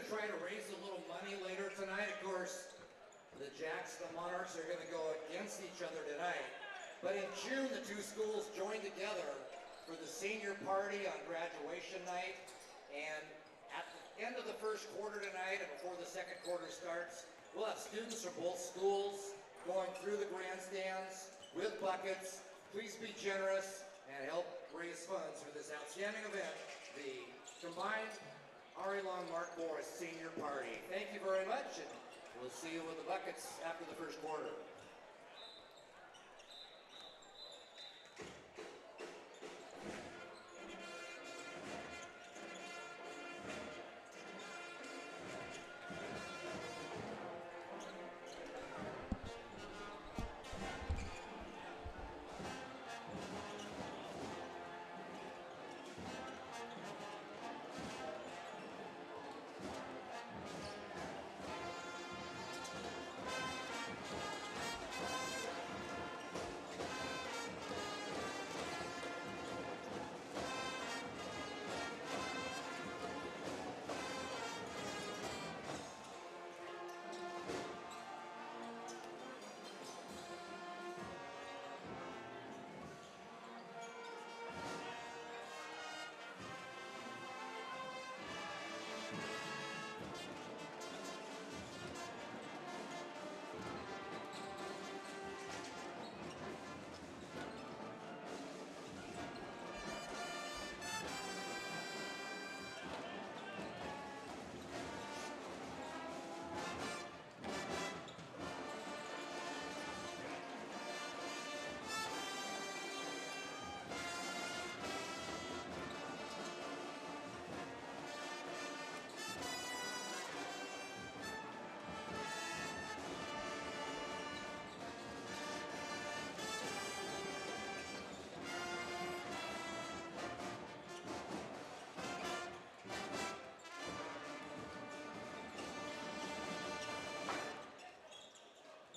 try to raise a little money later tonight. Of course, the Jacks and the Monarchs are going to go against each other tonight. But in June, the two schools joined together for the senior party on graduation night. And at the end of the first quarter tonight and before the second quarter starts, we'll have students from both schools going through the grandstands with buckets. Please be generous and help raise funds for this outstanding event, the combined Ari Long Mark Morris Senior Party. Thank you very much, and we'll see you with the buckets after the first quarter.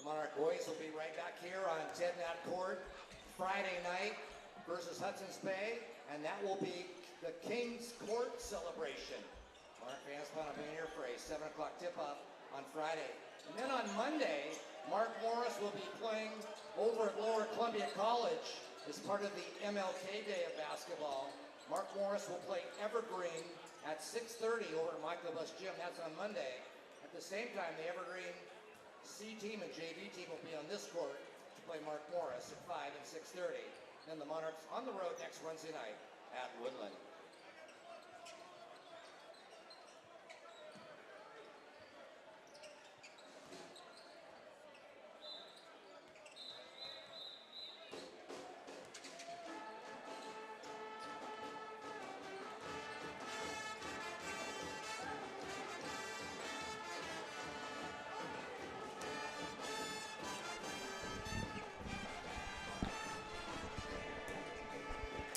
Monarch boys will be right back here on Ted Nat Court Friday night versus Hudson's Bay, and that will be the King's Court celebration. Monarch fans plan on being here for a 7 o'clock tip-off on Friday. And then on Monday, Mark Morris will be playing over at Lower Columbia College as part of the MLK Day of basketball. Mark Morris will play Evergreen at 6:30 over at Michael Bus Gym. That's on Monday. At the same time, the Evergreen C team and JV team will be on this court to play Mark Morris at 5 and 6:30. Then the Monarchs on the road next Wednesday night at Woodland.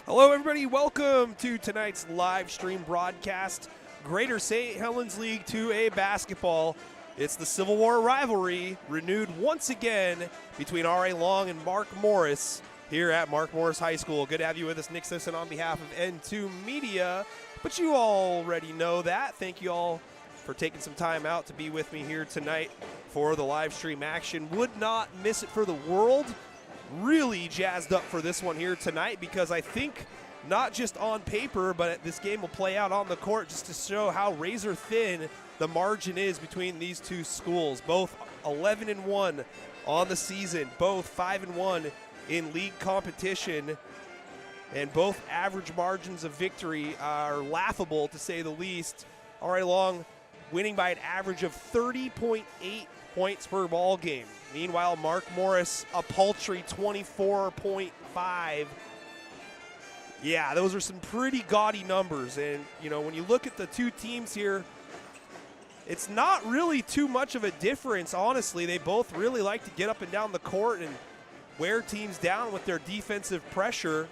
Hello, everybody. Welcome to tonight's live stream broadcast. Greater St. Helens League 2A basketball. It's the Civil War rivalry renewed once again between R.A. Long and Mark Morris here at Mark Morris High School. Good to have you with us, Nick Sisson, on behalf of N2 Media. But you already know that. Thank you all for taking some time out to be with me here tonight for the live stream action. Would not miss it for the world. Really jazzed up for this one here tonight because I think not just on paper, but this game will play out on the court just to show how razor thin the margin is between these two schools. Both 11-1 on the season, both 5-1 in league competition, and both average margins of victory are laughable to say the least. R.A. Long winning by an average of 30.8 points per ball game. Meanwhile, Mark Morris, a paltry 24.5. Yeah, those are some pretty gaudy numbers. And, you know, when you look at the two teams here, it's not really too much of a difference, honestly. They both really like to get up and down the court and wear teams down with their defensive pressure.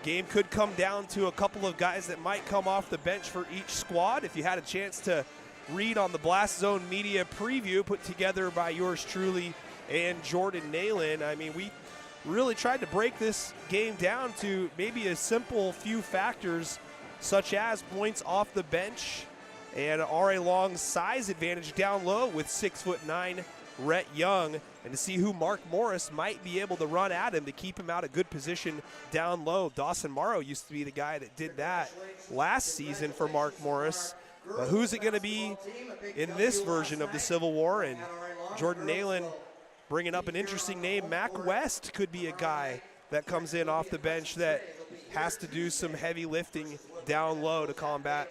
Game could come down to a couple of guys that might come off the bench for each squad. If you had a chance to read on the Blast Zone Media preview put together by yours truly and Jordan Nalen, I mean, we really tried to break this game down to maybe a simple few factors such as points off the bench, and R.A. Long's size advantage down low with 6'9" Rhett Young, and to see who Mark Morris might be able to run at him to keep him out of good position down low. Dawson Morrow used to be the guy that did that last season for Mark Morris. But who's it going to be in this version of the Civil War? And Jordan Nalen bringing up an interesting name. Mac West could be a guy that comes in off the bench that has to do some heavy lifting down low to combat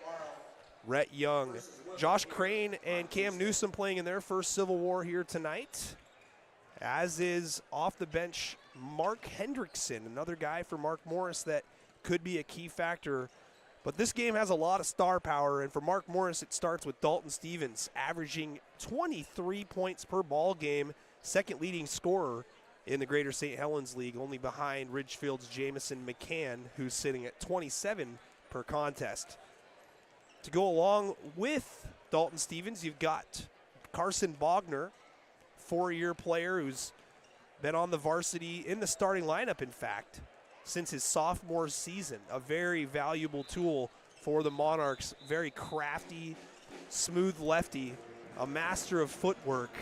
Rhett Young. Josh Crane and Cam Newsom playing in their first Civil War here tonight, as is off the bench Mark Hendrickson, another guy for Mark Morris that could be a key factor. But this game has a lot of star power, and for Mark Morris, it starts with Dalton Stevens, averaging 23 points per ball game, second leading scorer in the Greater St. Helens League, only behind Ridgefield's Jamison McCann, who's sitting at 27 per contest. To go along with Dalton Stevens, you've got Carson Bogner, four-year player who's been on the varsity in the starting lineup, in fact, since his sophomore season. A very valuable tool for the Monarchs. Very crafty, smooth lefty, a master of footwork.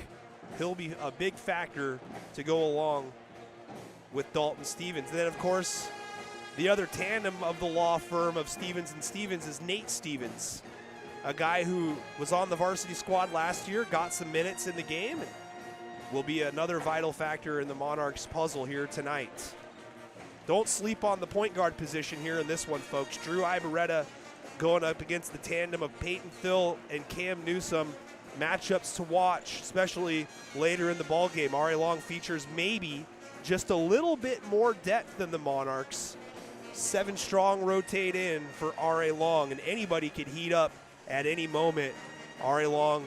He'll be a big factor to go along with Dalton Stevens. And then, of course, the other tandem of the law firm of Stevens and Stevens is Nate Stevens, a guy who was on the varsity squad last year, got some minutes in the game, and will be another vital factor in the Monarchs puzzle here tonight. Don't sleep on the point guard position here in this one, folks. Drew Ibarreta going up against the tandem of Peyton Thill and Cam Newsom. Matchups to watch, especially later in the ballgame. R.A. Long features maybe just a little bit more depth than the Monarchs. 7 strong rotate in for R.A. Long, and anybody could heat up at any moment. R.A. Long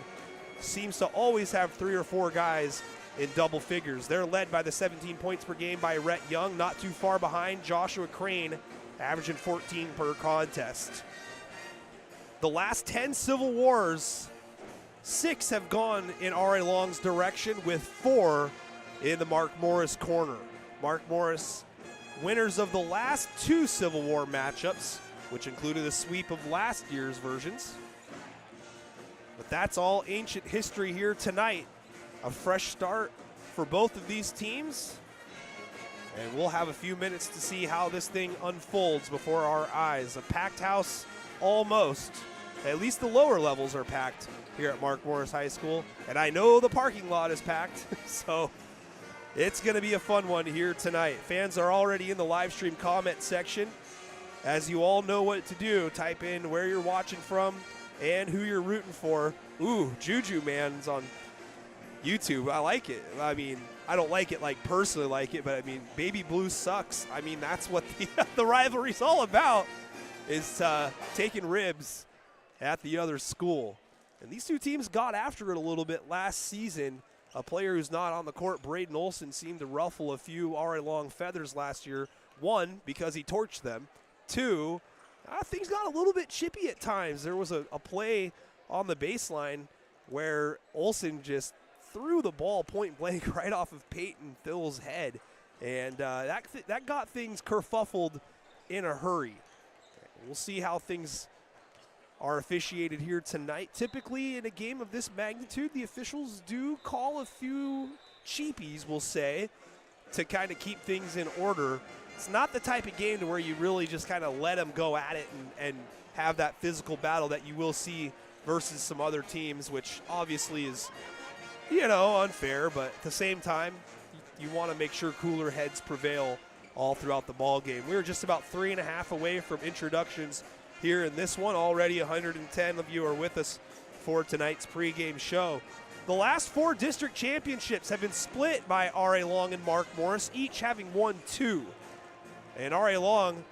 seems to always have 3 or 4 guys in double figures. They're led by the 17 points per game by Rhett Young, not too far behind Joshua Crane, averaging 14 per contest. The last 10 Civil Wars, 6 have gone in R.A. Long's direction, with 4 in the Mark Morris corner. Mark Morris, winners of the last 2 Civil War matchups, which included a sweep of last year's versions. But that's all ancient history here tonight. A fresh start for both of these teams. And we'll have a few minutes to see how this thing unfolds before our eyes. A packed house almost. At least the lower levels are packed here at Mark Morris High School. And I know the parking lot is packed, so it's going to be a fun one here tonight. Fans are already in the live stream comment section. As you all know what to do, type in where you're watching from and who you're rooting for. Ooh, Juju Man's on YouTube. I like it. I mean, I don't like it like personally like it, but I mean, Baby Blue sucks. I mean, that's what the rivalry's all about, is taking ribs at the other school. And these two teams got after it a little bit last season. A player who's not on the court, Braden Olson, seemed to ruffle a few R.A. Long feathers last year. 1, because he torched them. 2, things got a little bit chippy at times. There was a play on the baseline where Olson just threw the ball point blank right off of Peyton Thill's head. And that got things kerfuffled in a hurry. We'll see how things are officiated here tonight. Typically in a game of this magnitude, the officials do call a few cheapies, we'll say, to kind of keep things in order. It's not the type of game to where you really just kind of let them go at it and have that physical battle that you will see versus some other teams, which obviously is, unfair, but at the same time, you want to make sure cooler heads prevail all throughout the ball game. We're just about 3.5 away from introductions here in this one. Already 110 of you are with us for tonight's pregame show. The last 4 district championships have been split by R.A. Long and Mark Morris, each having won 2. And R.A. Long,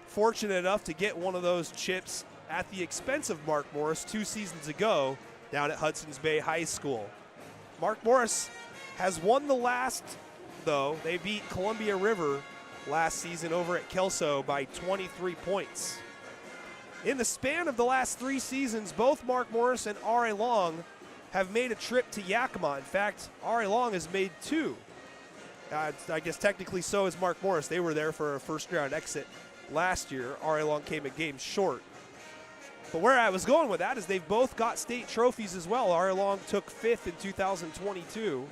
fortunate enough to get one of those chips at the expense of Mark Morris 2 seasons ago down at Hudson's Bay High School. Mark Morris has won the last, though. They beat Columbia River last season over at Kelso by 23 points. In the span of the last 3 seasons, both Mark Morris and R.A. Long have made a trip to Yakima. In fact, R.A. Long has made 2. I guess technically so is Mark Morris. They were there for a first-round exit last year. R.A. Long came a game short. But where I was going with that is they've both got state trophies as well. Ari Long took 5th in 2022,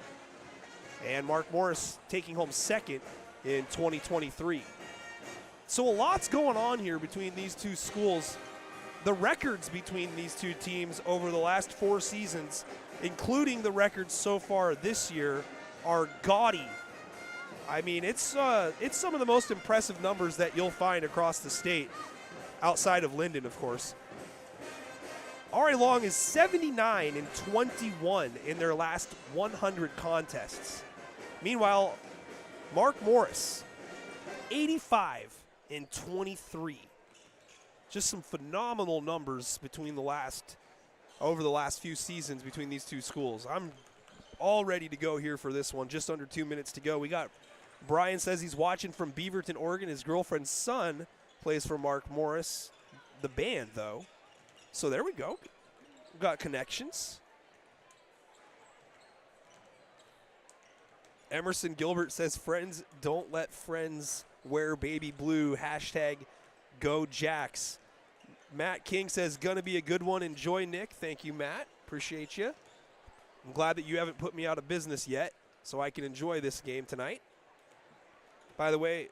and Mark Morris taking home 2nd in 2023. So a lot's going on here between these two schools. The records between these two teams over the last 4 seasons, including the records so far this year, are gaudy. I mean, it's some of the most impressive numbers that you'll find across the state, outside of Linden, of course. Ari Long is 79-21 in their last 100 contests. Meanwhile, Mark Morris, 85-23. Just some phenomenal numbers over the last few seasons between these two schools. I'm all ready to go here for this one. Just under 2 minutes to go. We got Brian says he's watching from Beaverton, Oregon. His girlfriend's son plays for Mark Morris, the band, though. So there we go. We've got connections. Emerson Gilbert says, friends don't let friends wear baby blue. Hashtag Go Jacks. Matt King says, gonna be a good one. Enjoy, Nick. Thank you, Matt. Appreciate you. I'm glad that you haven't put me out of business yet, so I can enjoy this game tonight. By the way,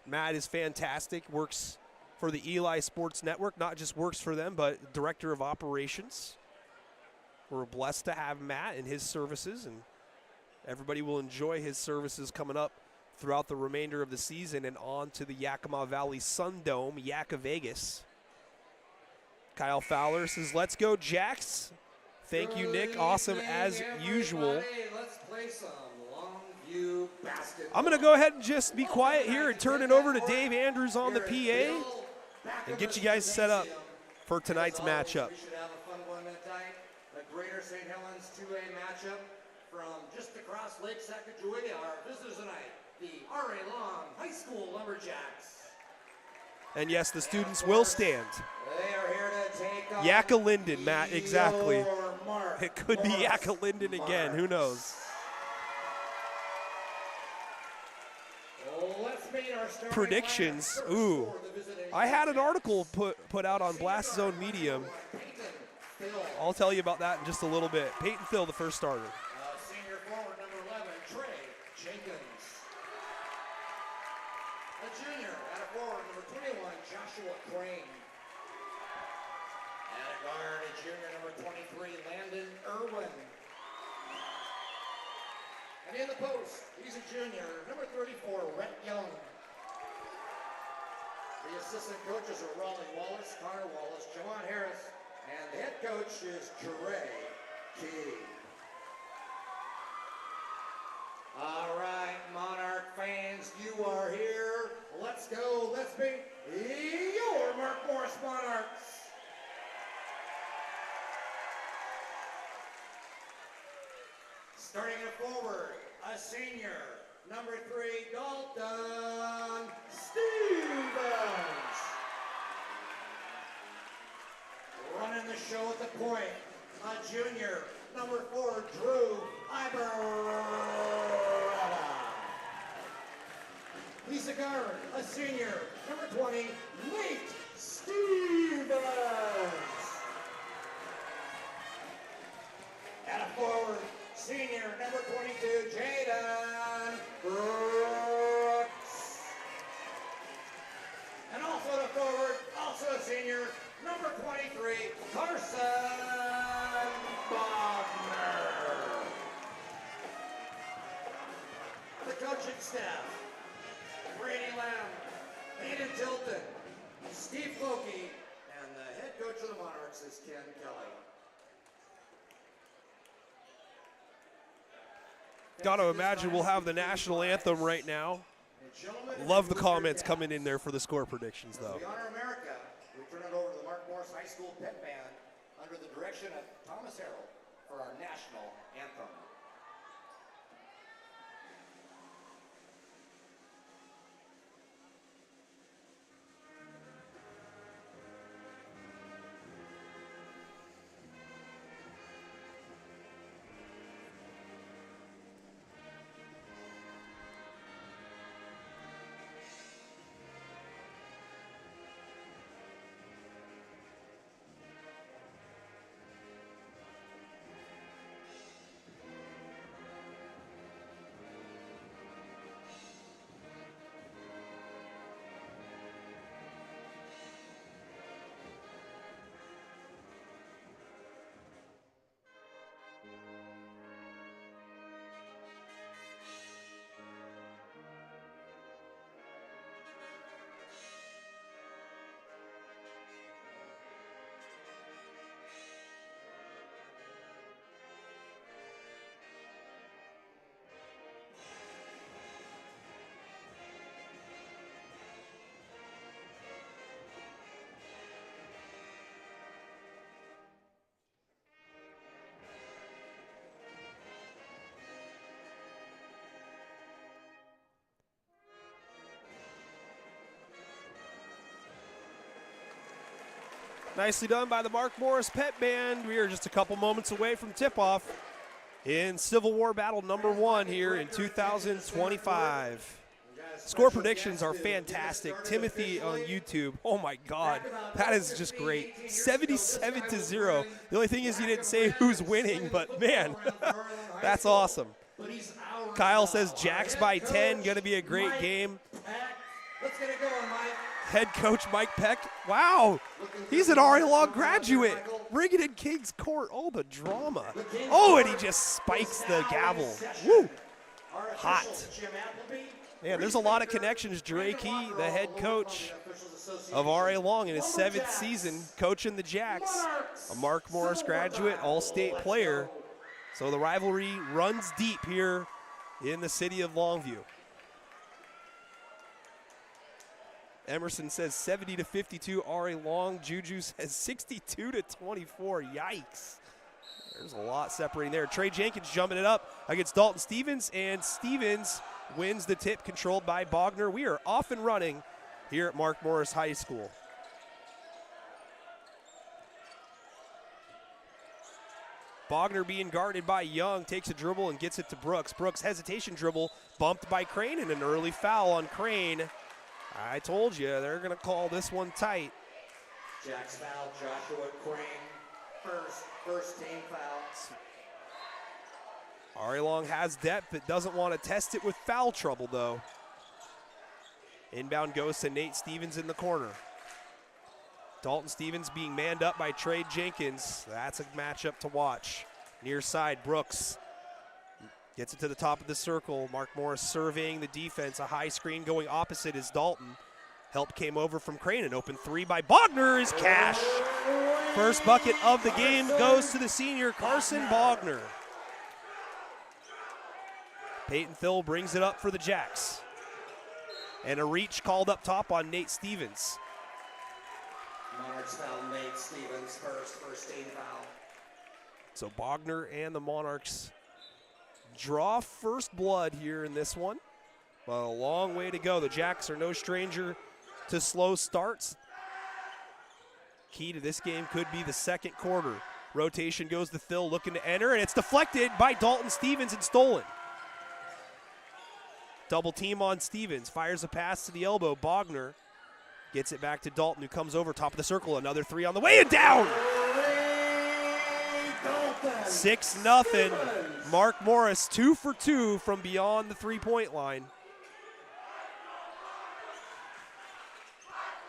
Matt is fantastic. Works for the Eli Sports Network. Not just works for them, but director of operations. We're blessed to have Matt and his services, and everybody will enjoy his services coming up throughout the remainder of the season and on to the Yakima Valley Sun Dome, Yaka Vegas. Kyle Fowler says, let's go, Jacks. Thank you, Nick. Awesome as usual. Let's play some Longview basketball. I'm going to go ahead and just be quiet here and turn it over to Dave Andrews on the PA and get you guys set up for tonight's matchup. We should have a fun one tonight. The Greater St. Helens 2A matchup from just across Lake Sacagawea. Our visitors tonight, the R.A. Long High School Lumberjacks. And yes, the students will stand. They are here to take on Yaka Linden, Matt, exactly. Mark It could be Morris Yaka Linden again, who knows? Let's meet our starting Predictions, lineup. ooh. For the visiting I had an article put out on Blast Zone Medium. I'll tell you about that in just a little bit. Peyton Phil, the first starter. Senior forward number 11, Trey Jenkins. A junior at a forward number 21, Joshua Crane. At a guard, a junior number 23, Landon Irwin. And in the post, he's a junior, number 34, Rhett Young. The assistant coaches are Raleigh Wallace, Connor Wallace, Javon Harris, and the head coach is Trey Key. All right, Monarch fans, you are here. Let's go. Let's meet your Mark Morris Monarchs. Starting at forward, a senior, number 3, Dalton Stevens. Running the show at the point, a junior, number 4, Drew Ibarra. He's a guard, a senior, number 20, Nate Stevens. At a forward, senior, number 22, Jaden Brooks. And also at a forward, also a senior, number 23, Carson Bogner. The coaching staff, Brady Lamb, Aiden Tilton, Steve Loki, and the head coach of the Monarchs is Ken Kelly. Got to imagine we'll have the national anthem right now. Love the comments coming in there for the score predictions, though. We honor America. We turn it over to the Mark Morris High School Pep Band under the direction of Thomas Harrell for our national anthem. Nicely done by the Mark Morris Pet Band. We are just a couple moments away from tip-off in Civil War Battle number 1 here in 2025. Score predictions are fantastic. Timothy on YouTube, oh my God, that is just great. 77-0. The only thing is you didn't say who's winning, but man, that's awesome. Kyle says Jacks by 10, going to be a great game. Let's get it going, Mike. Head coach Mike Peck, wow, he's an RA Law graduate. Bring it in King's Court, oh, the drama. Oh, and he just spikes the gavel. Woo, hot. Man, there's a lot of connections. Dre Key, the head coach of RA Long in his 7th season, coaching the Jacks, a Mark Morris graduate, all-state player. So the rivalry runs deep here in the city of Longview. Emerson says 70-52 RA Long. Juju says 62-24. Yikes. There's a lot separating there. Trey Jenkins jumping it up against Dalton Stevens, and Stevens wins the tip, controlled by Bogner. We are off and running here at Mark Morris High School. Bogner being guarded by Young, takes a dribble and gets it to Brooks. Brooks hesitation dribble, bumped by Crane, and an early foul on Crane. I told you, they're going to call this one tight. Jack's foul, Joshua Crane, first team foul. RA Long has depth, but doesn't want to test it with foul trouble, though. Inbound goes to Nate Stevens in the corner. Dalton Stevens being manned up by Trey Jenkins. That's a matchup to watch. Near side, Brooks gets it to the top of the circle. Mark Morris surveying the defense. A high screen going opposite is Dalton. Help came over from Crane. An open 3 by Bogner is cash. First bucket of the game goes to the senior, Carson Bogner. Peyton Thill brings it up for the Jacks. And a reach called up top on Nate Stevens. Monarchs foul Nate Stevens first team foul. So Bogner and the Monarchs draw first blood here in this one. But a long way to go. The Jacks are no stranger to slow starts. Key to this game could be the second quarter. Rotation goes to Thill, looking to enter, and it's deflected by Dalton Stevens and stolen. Double team on Stevens, fires a pass to the elbow. Bogner gets it back to Dalton, who comes over top of the circle. Another 3 on the way and down. 6-0. Mark Morris 2 for 2 from beyond the three-point line.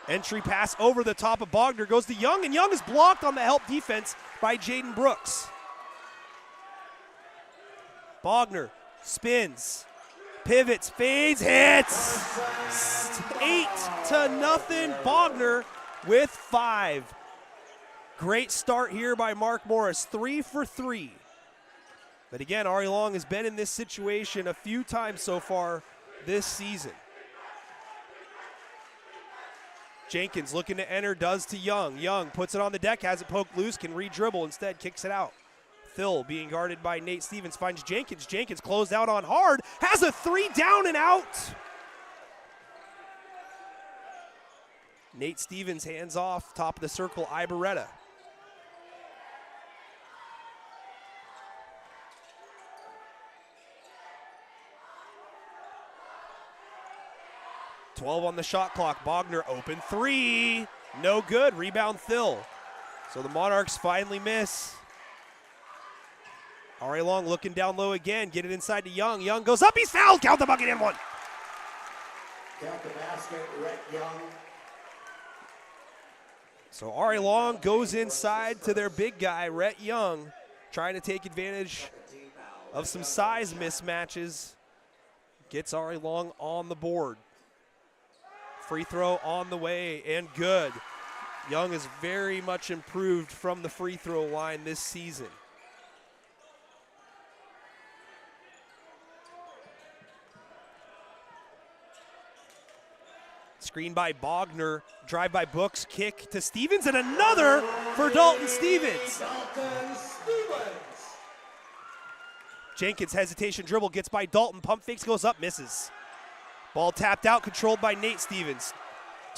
Entry pass over the top of Bogner goes to Young, and Young is blocked on the help defense by Jaden Brooks. Bogner pivots, fades, hits. 8-0. Bogner with 5. Great start here by Mark Morris, 3 for 3. But again, Ari Long has been in this situation a few times so far this season. Jenkins looking to enter, does to Young. Young puts it on the deck, has it poked loose, can re-dribble, instead kicks it out. Thill being guarded by Nate Stevens finds Jenkins. Jenkins closed out on hard, has a 3 down and out. Nate Stevens hands off, top of the circle, Ibarreta. .12 on the shot clock. Bogner open 3. No good. Rebound Thill. So the Monarchs finally miss. RA Long looking down low again. Get it inside to Young. Young goes up. He's fouled. Count the bucket in 1. Count the basket. Rhett Young. So RA Long goes inside to their big guy, Rhett Young, trying to take advantage of some size mismatches. Gets RA Long on the board. Free throw on the way and good. Young is very much improved from the free throw line this season. Screen by Bogner, drive by Brooks, kick to Stevens, and another for Dalton Stevens. Jenkins hesitation dribble, gets by Dalton, pump fakes, goes up, misses. Ball tapped out, controlled by Nate Stevens.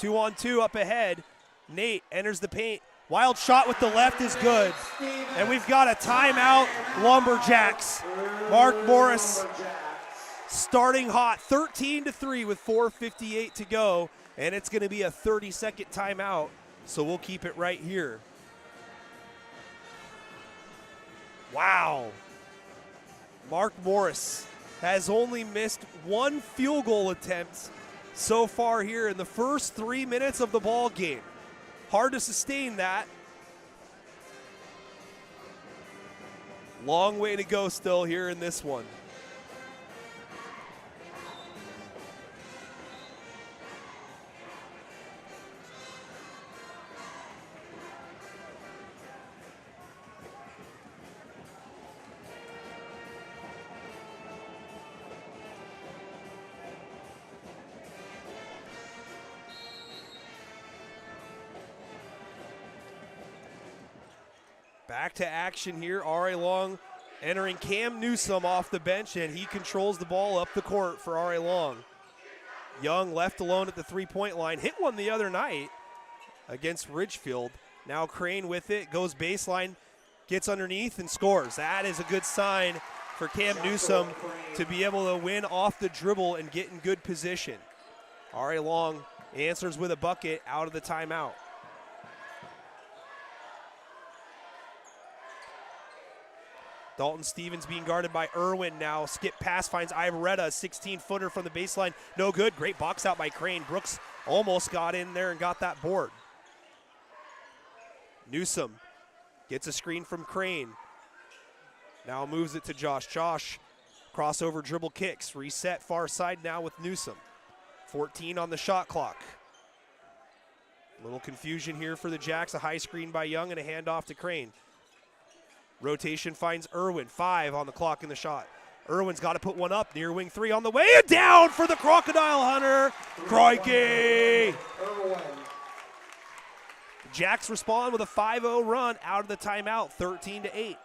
2-on-2 up ahead. Nate enters the paint, Wild shot with the left is good. And we've got a timeout, Lumberjacks. Mark Morris starting hot, 13-3 with 4:58 to go. And it's going to be a 30-second timeout, so we'll keep it right here. Wow. Mark Morris has only missed one field goal attempt so far here in the first 3 minutes of the ball game. Hard to sustain that. Long way to go still here in this one. Back to action here. R.A. Long entering Cam Newsome off the bench, and he controls the ball up the court for R.A. Long. Young left alone at the three-point line. Hit one the other night against Ridgefield. Now Crane with it, goes baseline, gets underneath and scores. That is a good sign for Cam Newsome to be able to win off the dribble and get in good position. R.A. Long answers with a bucket out of the timeout. Dalton Stevens being guarded by Irwin now. Skip pass finds Ibaretta, 16-footer from the baseline. No good. Great box out by Crane. Brooks almost got in there and got that board. Newsome gets a screen from Crane. Now moves it to Josh. Josh, crossover dribble kicks. Reset far side now with Newsome. 14 on the shot clock. A little confusion here for the Jacks. A high screen by Young and a handoff to Crane. Rotation finds Irwin, 5 on the clock in the shot. Irwin's got to put one up, near wing 3 on the way, and down for the Crocodile Hunter. Crikey! Jacks respond with a 5-0 run out of the timeout, 13-8.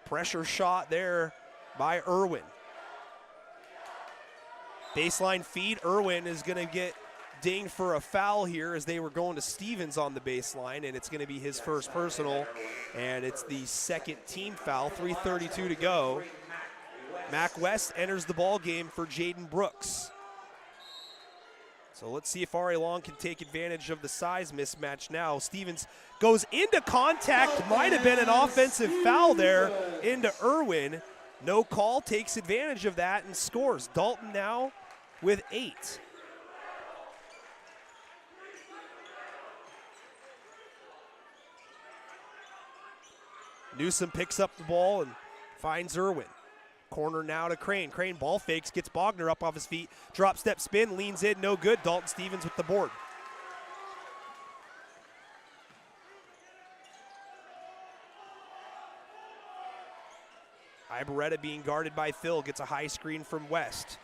Pressure shot there by Irwin. Baseline feed, Irwin is going to get dinged for a foul here as they were going to Stevens on the baseline, and it's going to be his first personal, and it's the second team foul, 3:32 to go. Mac West enters the ball game for Jaden Brooks. So let's see if R.A. Long can take advantage of the size mismatch now. Stevens goes into contact, might have been an offensive foul there into Irwin. No call, takes advantage of that and scores. Dalton now with 8. Newsome picks up the ball and finds Irwin. Corner now to Crane. Crane ball fakes, gets Bogner up off his feet. Drop step spin, leans in, no good. Dalton Stevens with the board. Ibaretta being guarded by Phil, gets a high screen from West.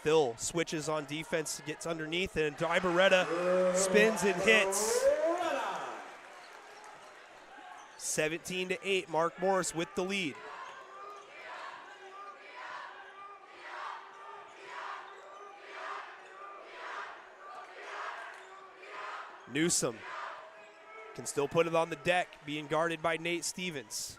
Phil switches on defense, gets underneath, and Ibaretta spins and hits. 17-8, Mark Morris with the lead. Newsome can still put it on the deck, being guarded by Nate Stevens.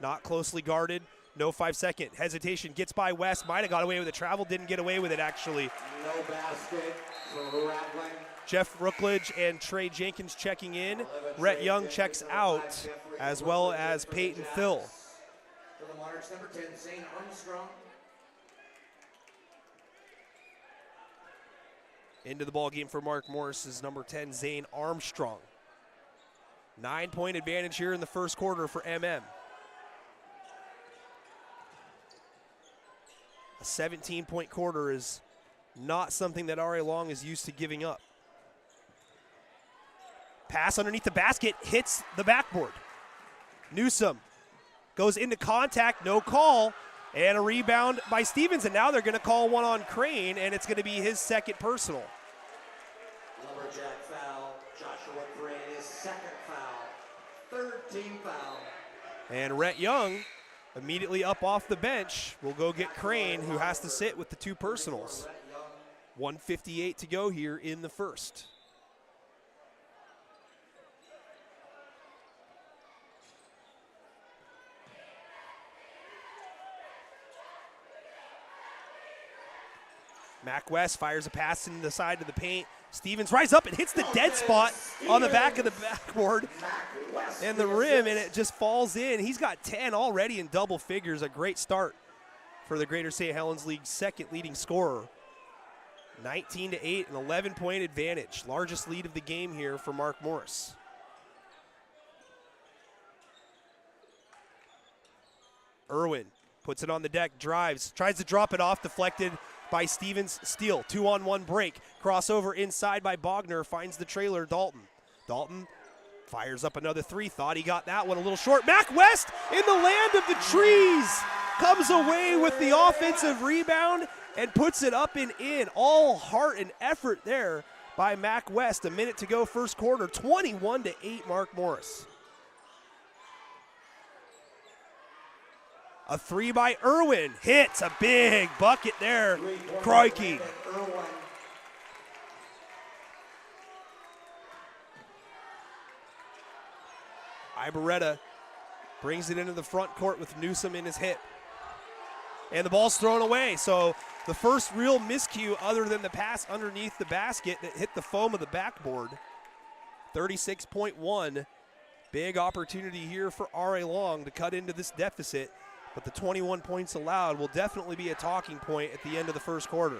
Not closely guarded, no 5-second. Hesitation, gets by West, might have got away with a travel, didn't get away with it actually. No basket for Rattling. Jeff Rookledge and Trey Jenkins checking in. Rhett Young checks out, as well as Peyton Phil. For the Monarchs, number 10, Zane Armstrong. Into the ball game for Mark Morris is number 10, Zane Armstrong. 9-point advantage here in the first quarter for MM. A 17-point quarter is not something that R.A. Long is used to giving up. Pass underneath the basket, hits the backboard. Newsome goes into contact, no call, and a rebound by Stevens, and now they're going to call one on Crane, and it's going to be his second personal. Lumberjack foul, Joshua Crane, his second foul, third team foul. And Rhett Young, immediately up off the bench, will go get Crane, who has to sit with the 2 personals. 1:58 to go here in the first. Mac West fires a pass into the side of the paint. Stevens rises up and hits the dead spot on the back of the backboard and the rim, and it just falls in. He's got 10 already in double figures. A great start for the Greater St. Helens League's second leading scorer. 19-8, an 11-point advantage. Largest lead of the game here for Mark Morris. Irwin puts it on the deck, drives, tries to drop it off, deflected by Stevens. Steele, 2-on-1 break. Crossover inside by Bogner, finds the trailer, Dalton. Dalton fires up another three, thought he got that one a little short. Mac West in the land of the trees comes away with the offensive rebound and puts it up and in. All heart and effort there by Mac West. A minute to go first quarter, 21-8 Mark Morris. A three by Irwin, hits a big bucket there. Crikey. Ibarreta brings it into the front court with Newsom in his hip. And the ball's thrown away, so the first real miscue other than the pass underneath the basket that hit the foam of the backboard. 36.1, big opportunity here for R.A. Long to cut into this deficit, but the 21 points allowed will definitely be a talking point at the end of the first quarter.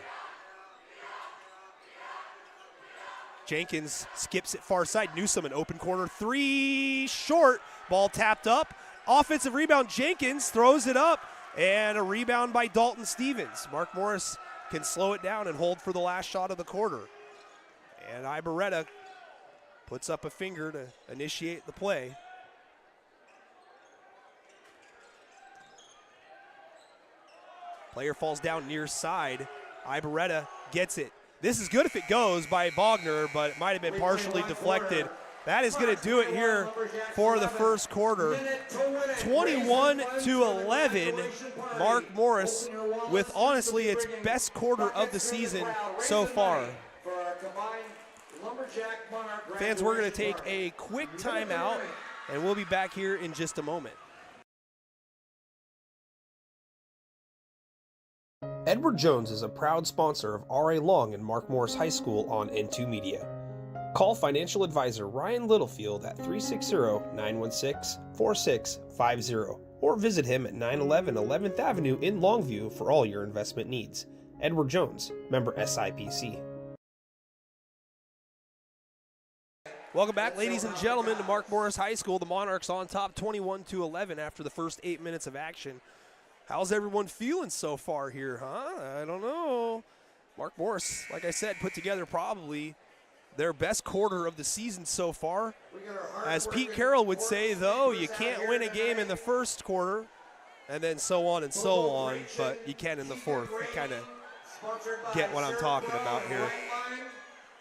Jenkins skips it far side. Newsom, an open corner three, short. Ball tapped up. Offensive rebound, Jenkins throws it up, and a rebound by Dalton Stevens. Mark Morris can slow it down and hold for the last shot of the quarter. And Ibarreta puts up a finger to initiate the play. Player falls down near side. Ibarreta gets it. This is good if it goes by Bogner, but it might have been partially deflected. That is going to do it here for the first quarter. 21-11, Mark Morris with honestly its best quarter of the season so far. Fans, we're going to take a quick timeout, and we'll be back here in just a moment. Edward Jones is a proud sponsor of R.A. Long and Mark Morris High School on N2 Media. Call financial advisor Ryan Littlefield at 360-916-4650 or visit him at 911 11th Avenue in Longview for all your investment needs. Edward Jones, member SIPC. Welcome back, ladies and gentlemen, to Mark Morris High School. The Monarchs on top 21-11 after the first 8 minutes of action. How's everyone feeling so far here, huh? I don't know. Mark Morris, like I said, put together probably their best quarter of the season so far. As Pete Carroll would say, though, you can't win a game in the first quarter, and then so on and so on, but you can in the fourth. You kind of get what I'm talking about here.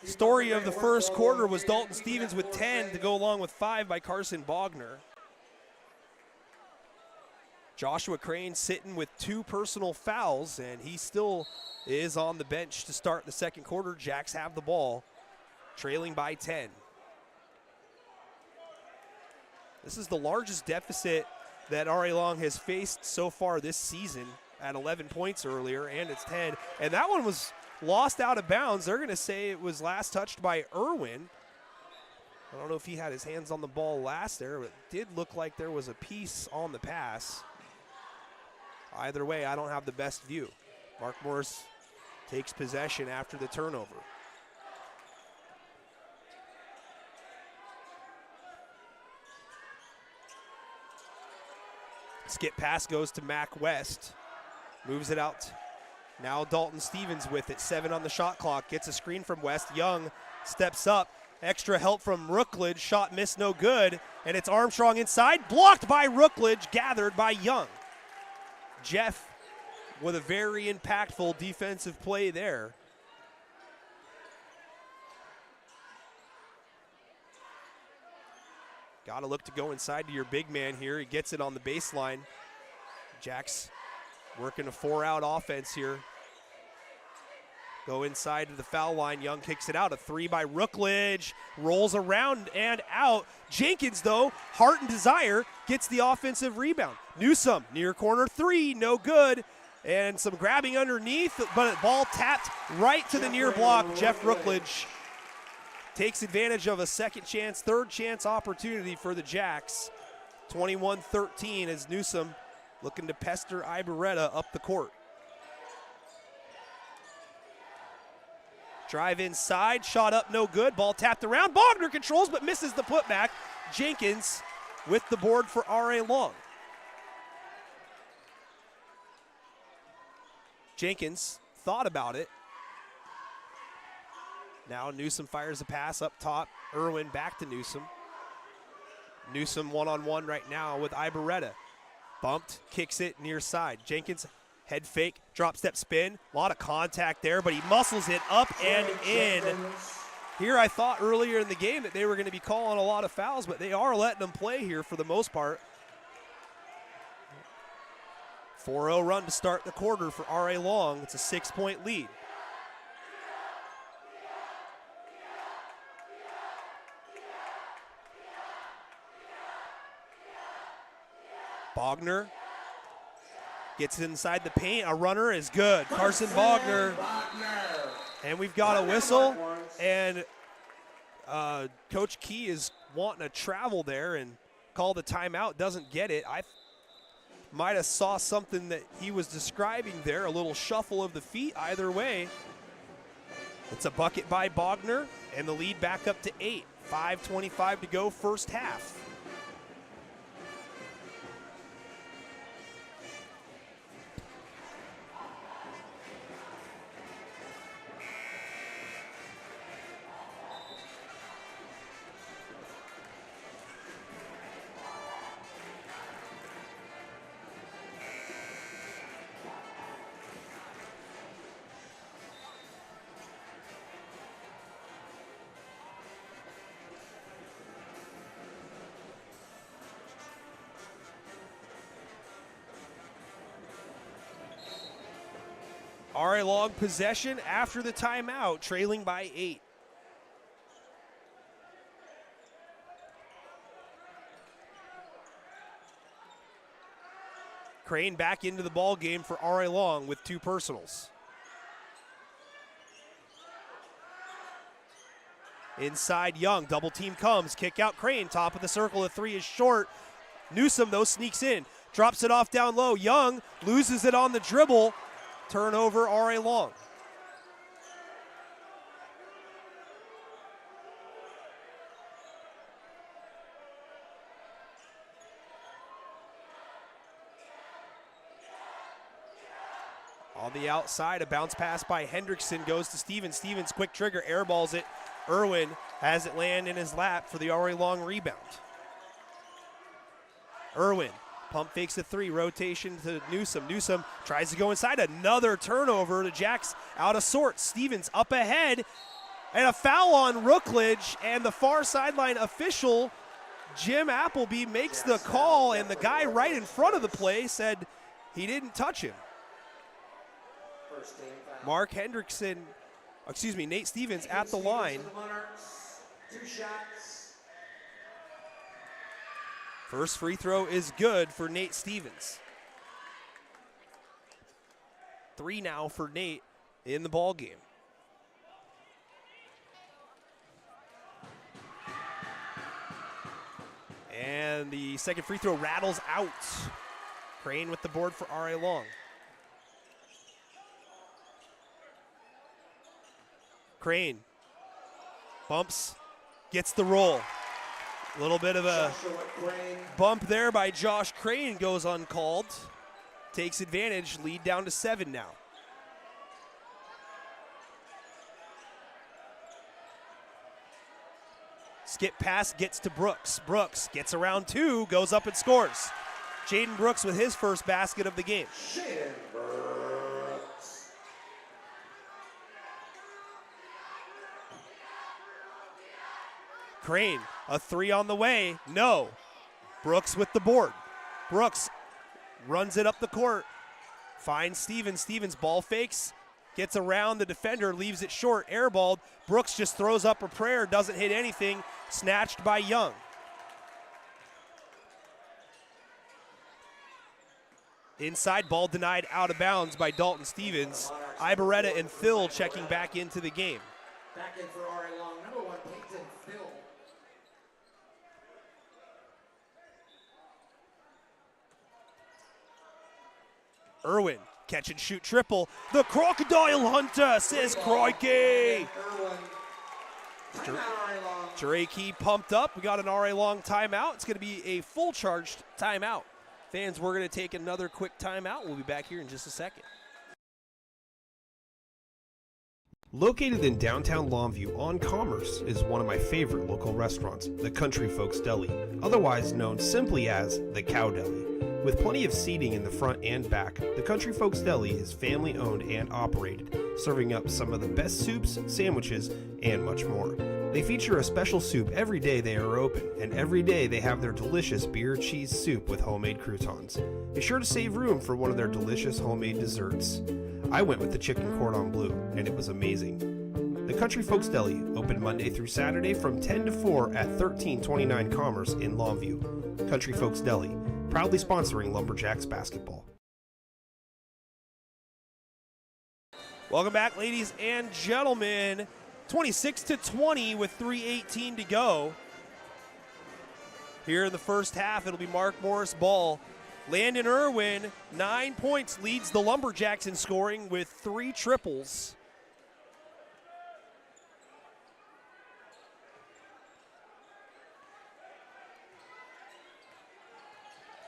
Story of the first quarter was Dalton Stevens with 10 to go along with 5 by Carson Bogner. Joshua Crane sitting with 2 personal fouls, and he still is on the bench to start the second quarter. Jacks have the ball, trailing by 10. This is the largest deficit that R.A. Long has faced so far this season at 11 points earlier, and it's 10. And that one was lost out of bounds. They're going to say it was last touched by Irwin. I don't know if he had his hands on the ball last there, but it did look like there was a piece on the pass. Either way, I don't have the best view. Mark Morris takes possession after the turnover. Skip pass goes to Mac West. Moves it out. Now Dalton Stevens with it. 7 on the shot clock. Gets a screen from West. Young steps up. Extra help from Rookledge. Shot missed, no good. And it's Armstrong inside. Blocked by Rookledge. Gathered by Young. Jeff with a very impactful defensive play there. Got to look to go inside to your big man here. He gets it on the baseline. Jacks working a 4-out offense here. Go inside to the foul line. Young kicks it out. A 3 by Rookledge. Rolls around and out. Jenkins, though, heart and desire, gets the offensive rebound. Newsom, near corner 3, no good. and some grabbing underneath, but ball tapped right to the near block. Jeff Rookledge takes advantage of a second chance, third chance opportunity for the Jacks. 21-13 as Newsom looking to pester Ibarreta up the court. Drive inside, shot up, no good. Ball tapped around. Bogner controls but misses the putback. Jenkins with the board for R.A. Long. Jenkins thought about it. Now Newsom fires a pass up top. Irwin back to Newsom. Newsom one-on-one right now with Ibarreta. Bumped, kicks it near side. Jenkins, head fake, drop step spin. A lot of contact there, but he muscles it up and in. Here I thought earlier in the game that they were going to be calling a lot of fouls, but they are letting them play here for the most part. 4-0 run to start the quarter for R.A. Long. It's a 6-point lead. Bogner gets inside the paint. A runner is good. Carson Bogner. And we've got a whistle. And Coach Key is wanting to travel there and call the timeout. Doesn't get it. I might have saw something that he was describing there. A little shuffle of the feet. Either way, it's a bucket by Bogner. And the lead back up to 8. 5:25 to go first half. R.A. Long possession after the timeout, trailing by 8. Crane back into the ball game for R.A. Long with 2 personals. Inside Young, double team comes, kick out Crane, top of the circle, the 3 is short. Newsom though sneaks in, drops it off down low. Young loses it on the dribble. Turnover, R.A. Long. On the outside, a bounce pass by Hendrickson goes to Stevens. Stevens, quick trigger, airballs it. Irwin has it land in his lap for the R.A. Long rebound. Irwin. Pump fakes a 3, rotation to Newsom. Newsom tries to go inside, another turnover. The Jacks out of sorts. Stevens up ahead, and a foul on Rookledge, and the far sideline official, Jim Appleby, makes the call, and the guy right in front of the play said he didn't touch him. Mark Hendrickson, Nate Stevens at the line. Monarchs, 2 shots. First free throw is good for Nate Stevens. 3 now for Nate in the ball game. And the second free throw rattles out. Crane with the board for R.A. Long. Crane bumps, gets the roll. A little bit of a bump there by Josh Crane goes uncalled. Takes advantage, lead down to 7 now. Skip pass gets to Brooks. Brooks gets around 2, goes up and scores. Jaden Brooks with his first basket of the game. Jaden Brooks. Crane, a 3 on the way, no. Brooks with the board. Brooks runs it up the court, finds Stevens. Stevens ball fakes, gets around the defender, leaves it short, airballed. Brooks just throws up a prayer, doesn't hit anything, snatched by Young. Inside, ball denied out of bounds by Dalton Stevens. Ibaretta and Phil checking back into the game. Back in for RA Long, number 1, Peyton Phil. Irwin, catch and shoot triple. The Crocodile Hunter, says Crikey. Drake pumped up. We got an RA Long timeout. It's going to be a full charged timeout. Fans, we're going to take another quick timeout. We'll be back here in just a second. Located in downtown Longview on Commerce is one of my favorite local restaurants, the Country Folks Deli, otherwise known simply as the Cow Deli. With plenty of seating in the front and back, the Country Folks Deli is family owned and operated, serving up some of the best soups, sandwiches, and much more. They feature a special soup every day they are open, and every day they have their delicious beer cheese soup with homemade croutons. Be sure to save room for one of their delicious homemade desserts. I went with the chicken cordon bleu, and it was amazing. The Country Folks Deli, open Monday through Saturday from 10 to 4 at 1329 Commerce in Longview. Country Folks Deli, proudly sponsoring Lumberjacks basketball. Welcome back, ladies and gentlemen. 26-20 with 3:18 to go. Here in the first half, it'll be Mark Morris ball. Landon Irwin, 9 points, leads the Lumberjacks in scoring with 3 triples.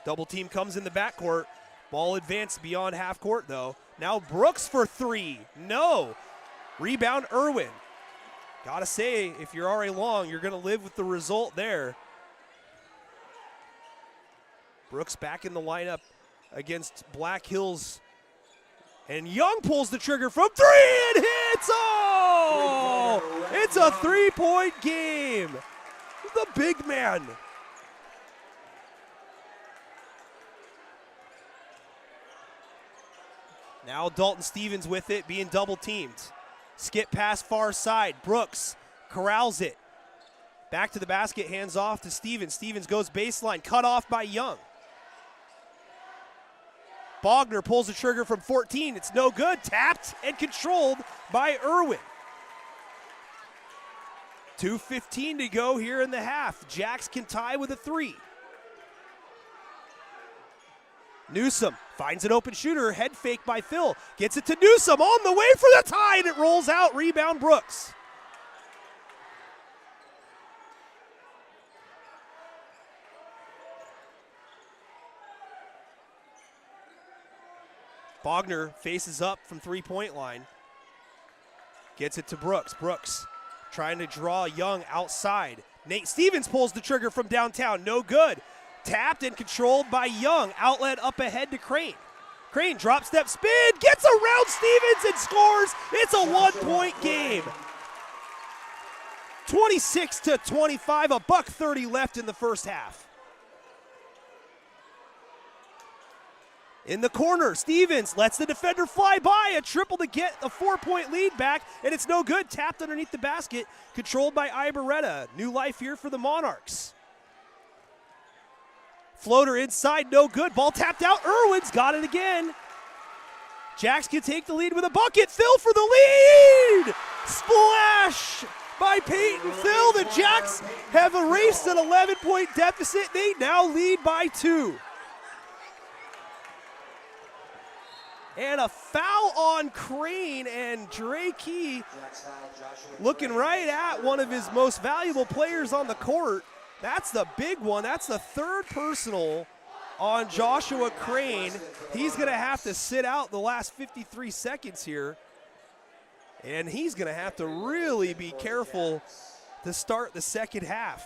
Double team comes in the backcourt. Ball advanced beyond half court though. Now Brooks for 3. No. Rebound Irwin. Gotta say, if you're RA Long, you're gonna live with the result there. Brooks back in the lineup against Black Hills. And Young pulls the trigger from 3 and hits! Oh! It's a 3-point game. The big man. Now Dalton Stevens with it, being double teamed. Skip pass far side. Brooks corrals it. Back to the basket, hands off to Stevens. Stevens goes baseline, cut off by Young. Bogner pulls the trigger from 14. It's no good. Tapped and controlled by Irwin. 2:15 to go here in the half. Jacks can tie with a 3. Newsom finds an open shooter. Head fake by Phil. Gets it to Newsom on the way for the tie, and it rolls out. Rebound Brooks. Bogner faces up from 3-point line. Gets it to Brooks. Brooks trying to draw Young outside. Nate Stevens pulls the trigger from downtown. No good. Tapped and controlled by Young. Outlet up ahead to Crane. Crane drop step spin. Gets around Stevens and scores. It's a 1-point game. 26-25. A $1:30 left in the first half. In the corner, Stevens lets the defender fly by. A triple to get a 4-point lead back, and it's no good. Tapped underneath the basket, controlled by Ibaretta. New life here for the Monarchs. Floater inside, no good. Ball tapped out. Irwin's got it again. Jacks can take the lead with a bucket. Phil for the lead! Splash by Peyton Phil. The Jacks have erased an 11-point deficit. They now lead by 2. And a foul on Crane, and Drake looking right at one of his most valuable players on the court. That's the big one. That's the 3rd personal on Joshua Crane. He's going to have to sit out the last 53 seconds here. And he's going to have to really be careful to start the second half.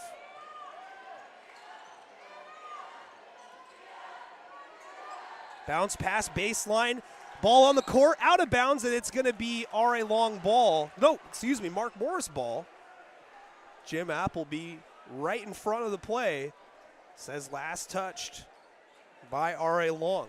Bounce pass baseline. Ball on the court, out of bounds, and it's going to be R.A. Long ball. No, excuse me, Mark Morris ball. Jim Appleby right in front of the play. Says last touched by R.A. Long.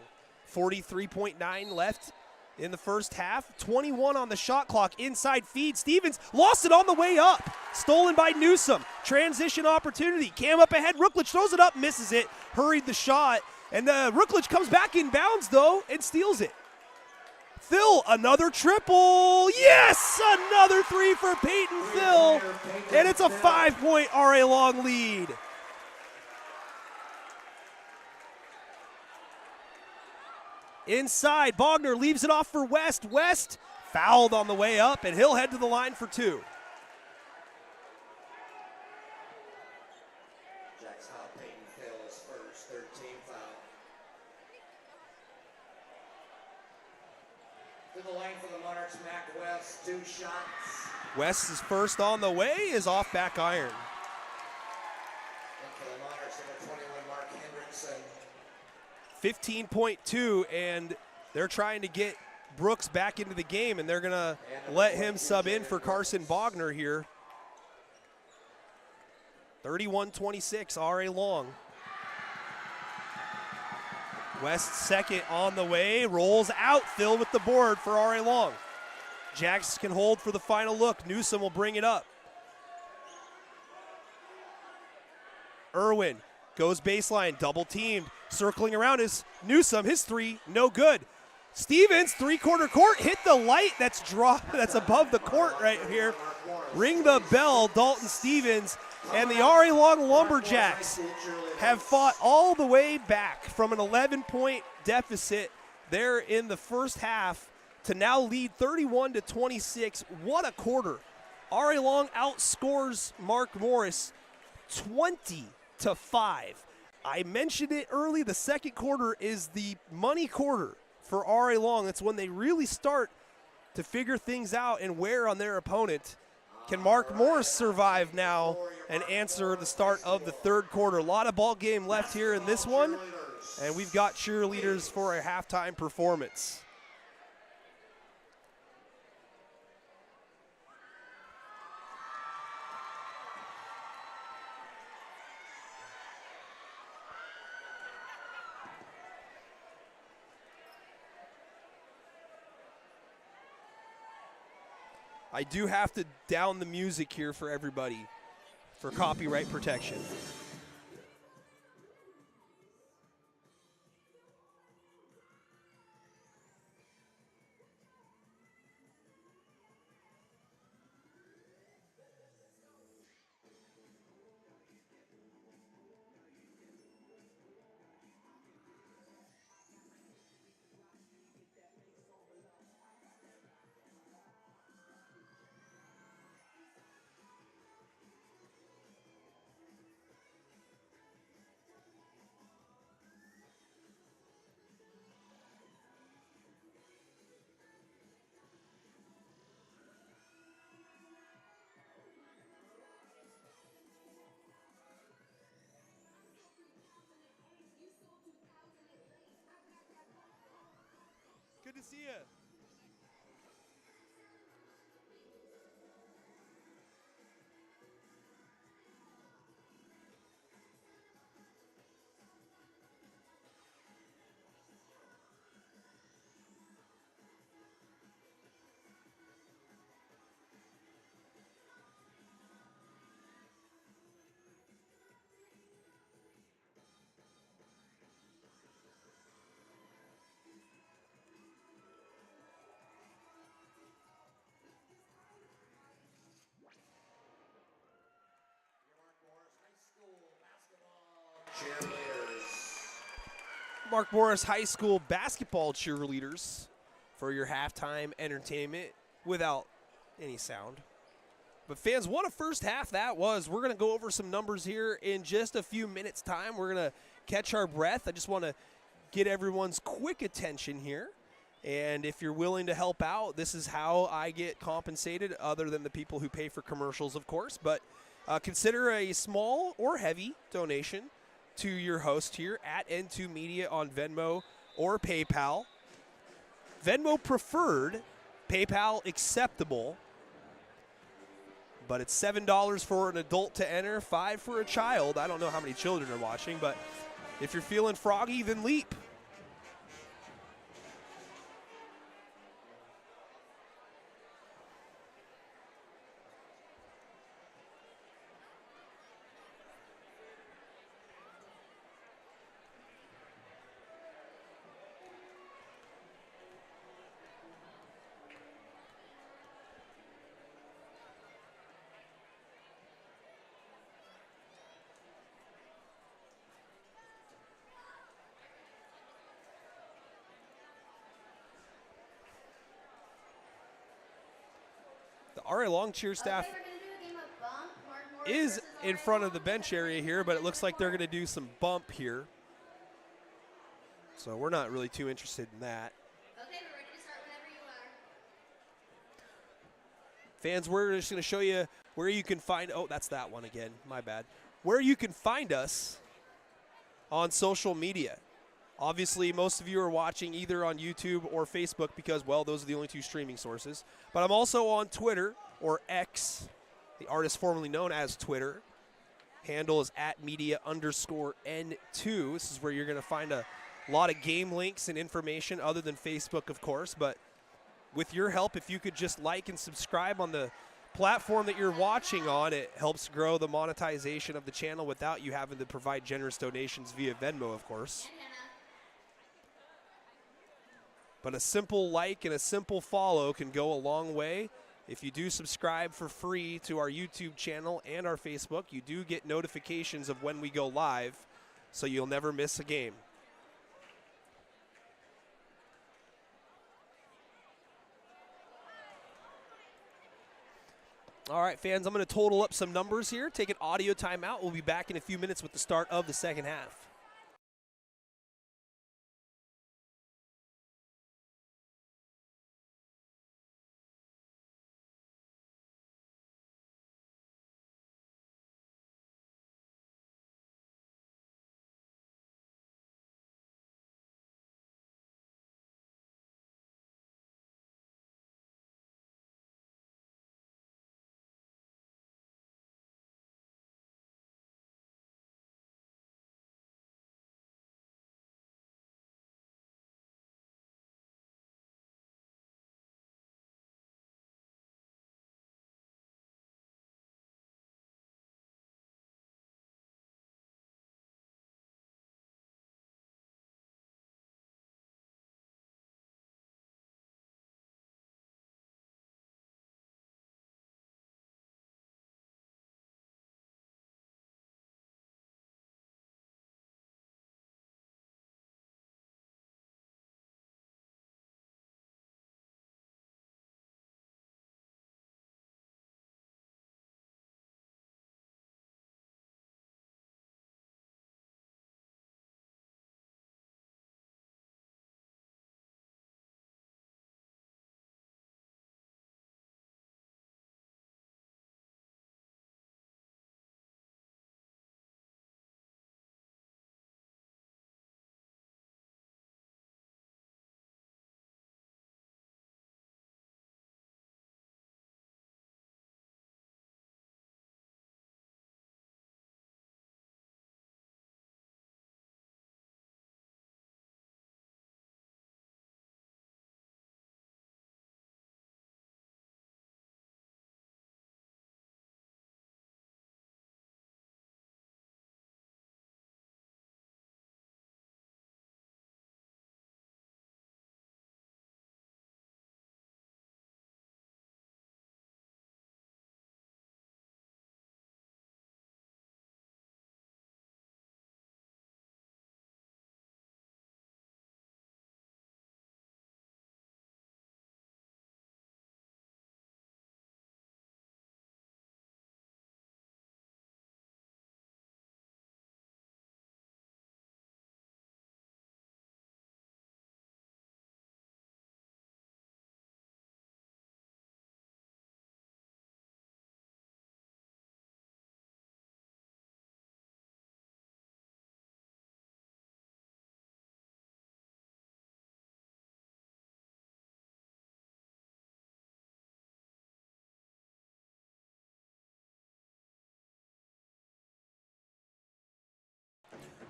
43.9 left in the first half. 21 on the shot clock. Inside feed. Stevens lost it on the way up. Stolen by Newsom. Transition opportunity. Cam up ahead. Rookledge throws it up, misses it. Hurried the shot. And Rookledge comes back in bounds, though, and steals it. Phil, another triple. Yes! Another three for Peyton Phil. And it's a 5-point RA Long lead. Inside, Bogner leaves it off for West. West fouled on the way up, and he'll head to the line for two. Jack's how Peyton Phil is first, 13 foul. To the line for the Monarchs, Mac West, 2 shots. West is first on the way, is off back iron. And for the Monarchs, number 21, Mark Hendrickson. 15.2, and they're trying to get Brooks back into the game, and they're going to let him sub in for Carson Bogner here. 31-26, R.A. Long. West second on the way, rolls out, Phil with the board for R.A. Long. Jacks can hold for the final look. Newsom will bring it up. Irwin goes baseline, double teamed, circling around is Newsom. His three, no good. Stevens, three-quarter court, hit the light that's above the court right here. Ring the bell, Dalton Stevens. And the R.A. Long Lumberjacks have fought all the way back from an 11-point deficit there in the first half to now lead 31-26. What a quarter. R.A. Long outscores Mark Morris 20-5. I mentioned it early, the second quarter is the money quarter for R.A. Long. That's when they really start to figure things out and wear on their opponent. Can Mark Morris survive now and answer the start of the third quarter? A lot of ball game left here in this one, and we've got cheerleaders for a halftime performance. I do have to down the music here for everybody for copyright protection. Good to see you. Mark Morris High School basketball cheerleaders for your halftime entertainment without any sound. But fans, what a first half that was. We're going to go over some numbers here in just a few minutes' time. We're going to catch our breath. I just want to get everyone's quick attention here. And if you're willing to help out, this is how I get compensated, other than the people who pay for commercials, of course. But consider a small or heavy donation to your host here at N2 Media on Venmo or PayPal. Venmo preferred, PayPal acceptable, but it's $7 for an adult to enter, $5 for a child. I don't know how many children are watching, but if you're feeling froggy, then leap. RA Long cheer staff is in front of the bench area here, but it looks like they're going to do some bump here. So we're not really too interested in that. Okay, we're ready to start whenever you are. Fans, we're just going to show you where you can find, oh, that's that one again, my bad. Where you can find us on social media. Obviously, most of you are watching either on YouTube or Facebook because, well, those are the only two streaming sources. But I'm also on Twitter, or X, the artist formerly known as Twitter. Handle is @media_N2. This is where you're going to find a lot of game links and information other than Facebook, of course. But with your help, if you could just like and subscribe on the platform that you're watching on, it helps grow the monetization of the channel without you having to provide generous donations via Venmo, of course. But a simple like and a simple follow can go a long way. If you do subscribe for free to our YouTube channel and our Facebook, you do get notifications of when we go live, so you'll never miss a game. All right, fans, I'm going to total up some numbers here, take an audio timeout. We'll be back in a few minutes with the start of the second half.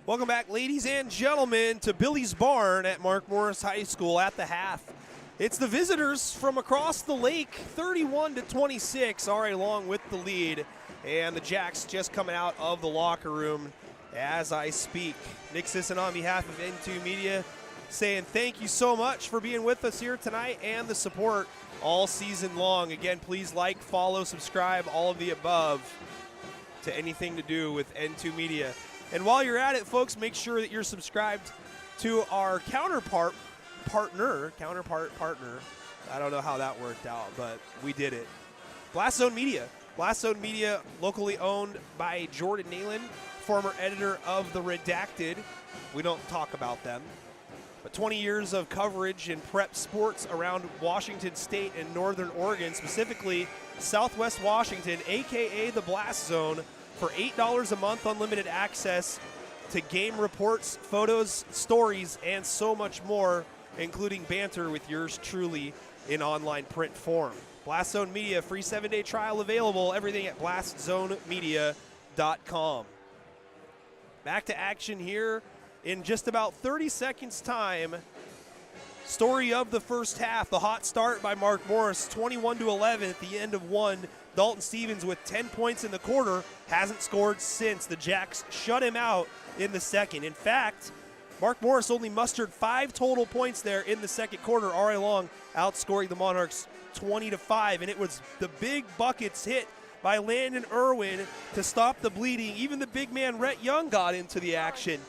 Welcome back, ladies and gentlemen, to Billy's Barn at Mark Morris High School at the half. It's the visitors from across the lake, 31-26, RA Long with the lead. And the Jacks just coming out of the locker room as I speak. Nick Sisson on behalf of N2 Media saying thank you so much for being with us here tonight and the support all season long. Again, please like, follow, subscribe, all of the above to anything to do with N2 Media. And while you're at it, folks, make sure that you're subscribed to our counterpart partner. I don't know how that worked out, but we did it. Blast Zone Media. Blast Zone Media, locally owned by Jordan Nalen, former editor of The Redacted. We don't talk about them. But 20 years of coverage in prep sports around Washington State and Northern Oregon, specifically Southwest Washington, a.k.a. the Blast Zone, for $8 a month, unlimited access to game reports, photos, stories, and so much more, including banter with yours truly in online print form. Blast Zone Media, free 7-day trial available. Everything at blastzonemedia.com. Back to action here in just about 30 seconds time. Story of the first half, the hot start by Mark Morris, 21-11 at the end of one. Dalton Stevens with 10 points in the quarter, hasn't scored since. The Jacks shut him out in the second. In fact, Mark Morris only mustered 5 total points there in the second quarter. Ari Long outscoring the Monarchs 20-5, and it was the big buckets hit by Landon Irwin to stop the bleeding. Even the big man Rhett Young got into the action.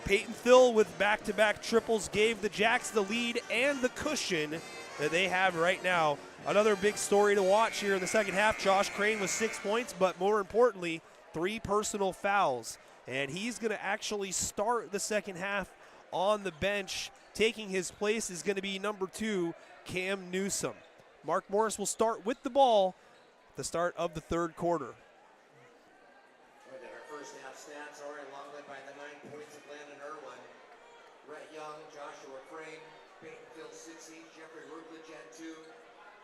Peyton Thill with back-to-back triples gave the Jacks the lead and the cushion that they have right now. Another big story to watch here in the second half. Josh Crane with 6 points, but more importantly, 3 personal fouls. And he's going to actually start the second half on the bench. Taking his place is going to be number 2, Cam Newsom. Mark Morris will start with the ball at the start of the third quarter. Look at our first half stats. Ari Long led by the 9 points of Landon Irwin. Rhett Young, Joshua Crane, Peyton Thill 6 each. Jeffrey Rutledge had 2.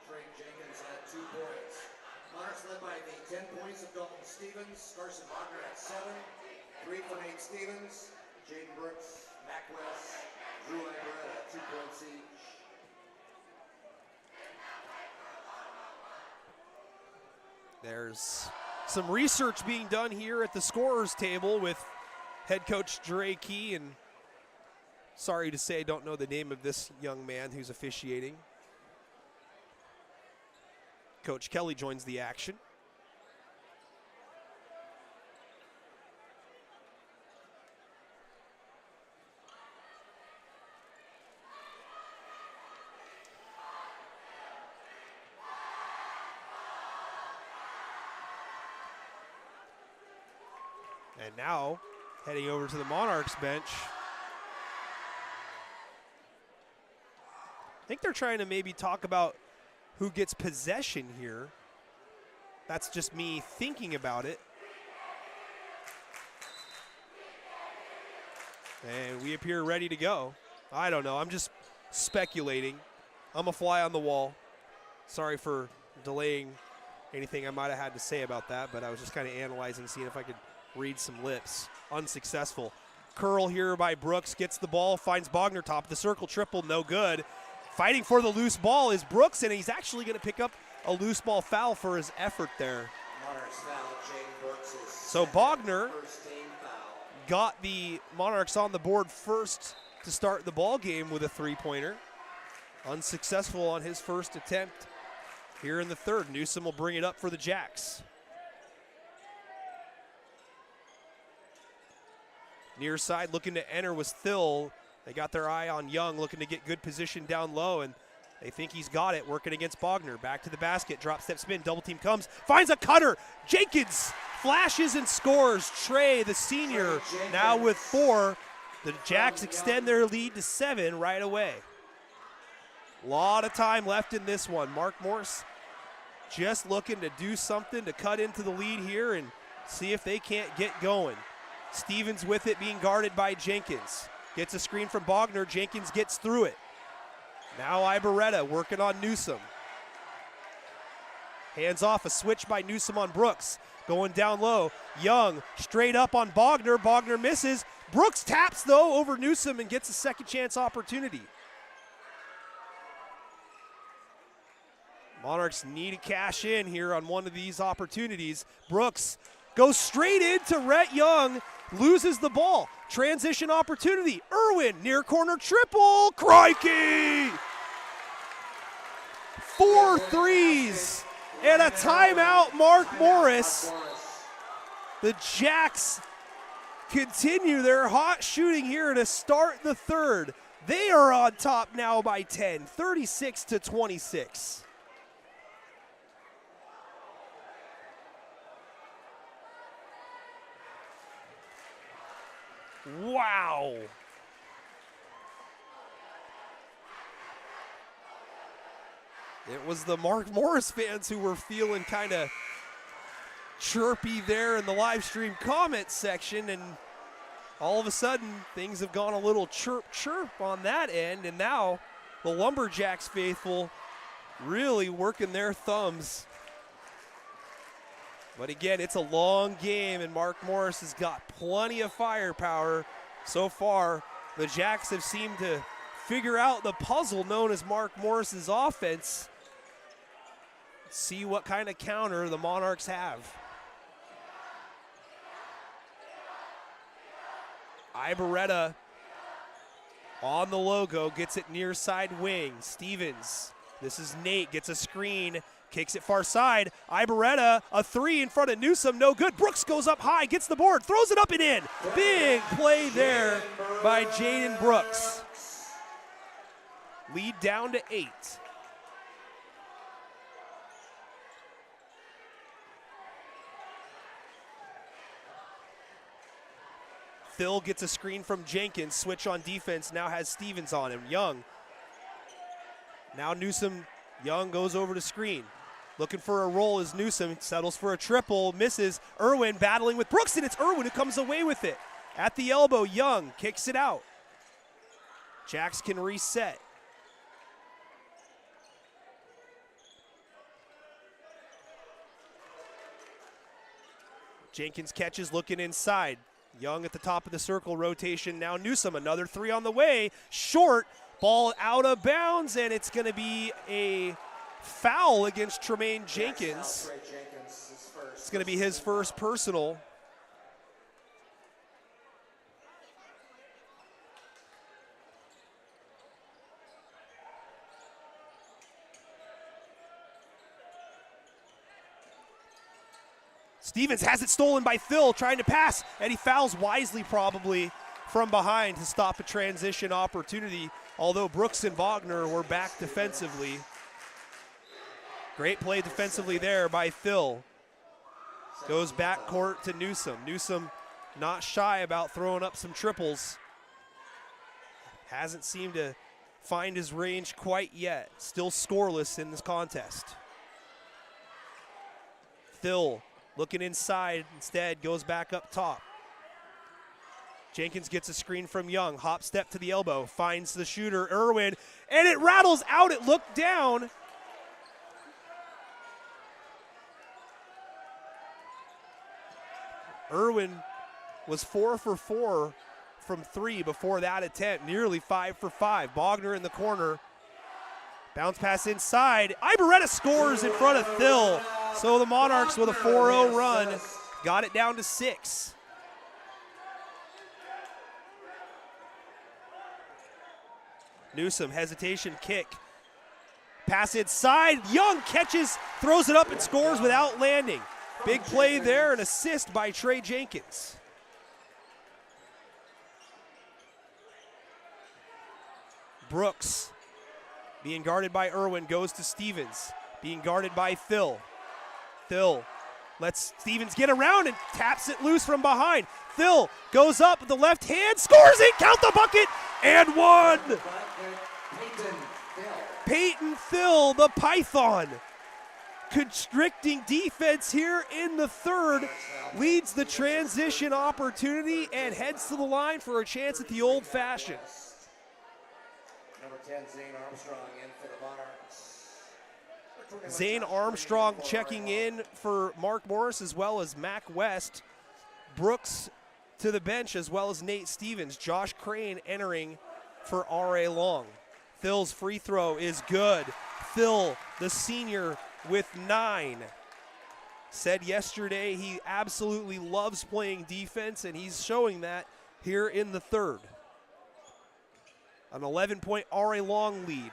Trey Jenkins had 2 points. Monarchs led by the 10 points of Dalton Stevens. Carson Wagner at 7. 3 from Nate Stevens. Jaden Brooks, Mac West, Drew Ibarretta, 2 points each. There's some research being done here at the scorer's table with head coach Dre Key, and sorry to say I don't know the name of this young man who's officiating. Coach Kelly joins the action. And now, heading over to the Monarchs bench. I think they're trying to maybe talk about who gets possession here. That's just me thinking about it. And we appear ready to go. I don't know. I'm just speculating. I'm a fly on the wall. Sorry for delaying anything I might have had to say about that, but I was just kind of analyzing, seeing if I could read some lips. Unsuccessful. Curl here by Brooks, gets the ball, finds Bogner top of the circle, triple, no good. Fighting for the loose ball is Brooks, and he's actually going to pick up a loose ball foul for his effort there. Monarchs foul, Jaden Brooks is So Bogner first team foul. got the Monarchs on the board first to start the ball game with a 3-pointer. Unsuccessful on his first attempt here in the third. Newsom will bring it up for the Jacks. Near side looking to enter was Thill. They got their eye on Young, looking to get good position down low, and they think he's got it, working against Bogner. Back to the basket, drop step spin, double team comes, finds a cutter. Jenkins flashes and scores. Trey, the senior, now with 4. The Jacks extend their lead to 7 right away. A lot of time left in this one. Mark Morse just looking to do something to cut into the lead here and see if they can't get going. Stevens with it, being guarded by Jenkins. Gets a screen from Bogner. Jenkins gets through it. Now Ibarretta working on Newsom. Hands off, a switch by Newsom on Brooks. Going down low. Young straight up on Bogner. Bogner misses. Brooks taps, though, over Newsom and gets a second chance opportunity. Monarchs need to cash in here on one of these opportunities. Brooks goes straight into Rhett Young, loses the ball. Transition opportunity. Irwin, near corner triple. Crikey! 4 threes and a timeout, Mark Morris. The Jacks continue their hot shooting here to start the third. They are on top now by 10, 36-26. Wow. It was the Mark Morris fans who were feeling kind of chirpy there in the live stream comment section, and all of a sudden things have gone a little chirp on that end, and now the Lumberjacks faithful really working their thumbs. But again, it's a long game, and Mark Morris has got plenty of firepower so far. The Jacks have seemed to figure out the puzzle known as Mark Morris's offense. See what kind of counter the Monarchs have. Ibarreta on the logo, gets it near side wing. Stevens, this is Nate, gets a screen, kicks it far side. Ibarreta, a three in front of Newsome, no good. Brooks goes up high, gets the board, throws it up and in. Big play there by Jaden Brooks. Lead down to 8. Phil gets a screen from Jenkins, switch on defense, now has Stevens on him. Young, now Newsome, Young goes over to screen. Looking for a roll as Newsome settles for a triple, misses. Irwin battling with Brooks, and it's Irwin who comes away with it. At the elbow, Young kicks it out. Jacks can reset. Jenkins catches, looking inside. Young at the top of the circle rotation. Now Newsome, another three on the way. Short, ball out of bounds, and it's going to be a foul against Tremaine Jenkins. It's going to be his first personal. Stevens has it stolen by Phil, trying to pass, and he fouls wisely probably from behind to stop a transition opportunity, although Brooks and Wagner were back defensively. Great play defensively there by Phil. Goes back court to Newsome. Newsome not shy about throwing up some triples. Hasn't seemed to find his range quite yet. Still scoreless in this contest. Phil looking inside, instead goes back up top. Jenkins gets a screen from Young, hop step to the elbow, finds the shooter, Irwin, and it rattles out, it looked down. Irwin was 4 for 4 from 3 before that attempt, nearly 5 for 5. Bogner in the corner, bounce pass inside. Ibarreta scores in front of Phil. So the Monarchs with a 4-0 run got it down to 6. Newsome, hesitation kick. Pass inside. Young catches, throws it up and scores without landing. Big play there, an assist by Trey Jenkins. Brooks, being guarded by Irwin, goes to Stevens. Being guarded by Phil. Phil lets Stevens get around and taps it loose from behind. Phil goes up with the left hand, scores it, count the bucket, and one. Peyton Phil, the Python, constricting defense here in the third, leads the transition opportunity and heads to the line for a chance at the old fashioned. Number 10, Zane Armstrong in for the Monarchs. Zane Armstrong checking in for Mark Morris as well as Mac West. Brooks to the bench as well as Nate Stevens. Josh Crane entering for R.A. Long. Phil's free throw is good. Phil, the senior, with 9. Said yesterday he absolutely loves playing defense, and he's showing that here in the third. An 11-point R.A. Long lead.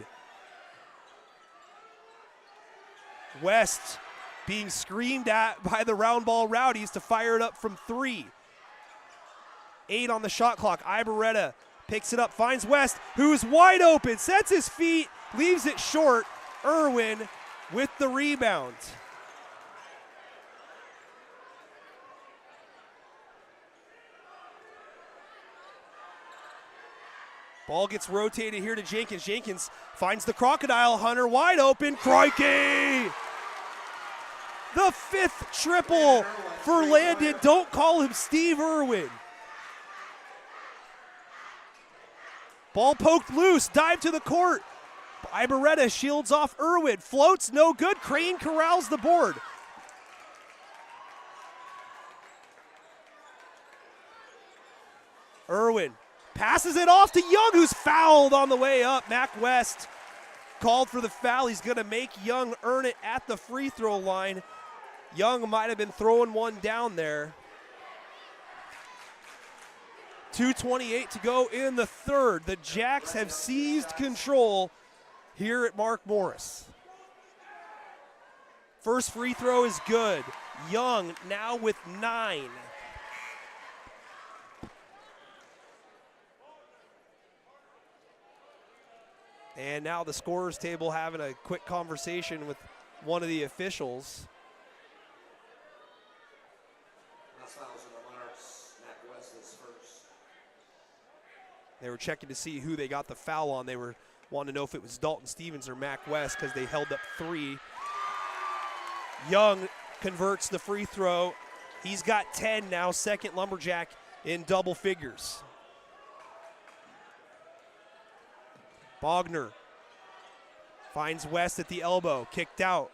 West being screamed at by the round ball rowdies to fire it up from 3. 8 on the shot clock. Ibarreta picks it up, finds West, who's wide open, sets his feet, leaves it short. Irwin with the rebound. Ball gets rotated here to Jenkins. Jenkins finds the Crocodile Hunter wide open. Crikey! The 5th triple for Landon. Don't call him Steve Irwin. Ball poked loose, dive to the court. Ibarreta shields off Irwin. Floats, no good. Crane corrals the board. Irwin passes it off to Young, who's fouled on the way up. Mac West called for the foul. He's going to make Young earn it at the free throw line. Young might have been throwing one down there. 2:28 to go in the third. The Jacks have seized control here at Mark Morris. First free throw is good. Young now with 9. And now the scorers table having a quick conversation with one of the officials. Last fouls in the Monarchs. Mac West is first. They were checking to see who they got the foul on. They were wanting to know if it was Dalton Stevens or Mac West because they held up 3. Young converts the free throw. He's got 10 now, second Lumberjack in double figures. Bogner finds West at the elbow, kicked out.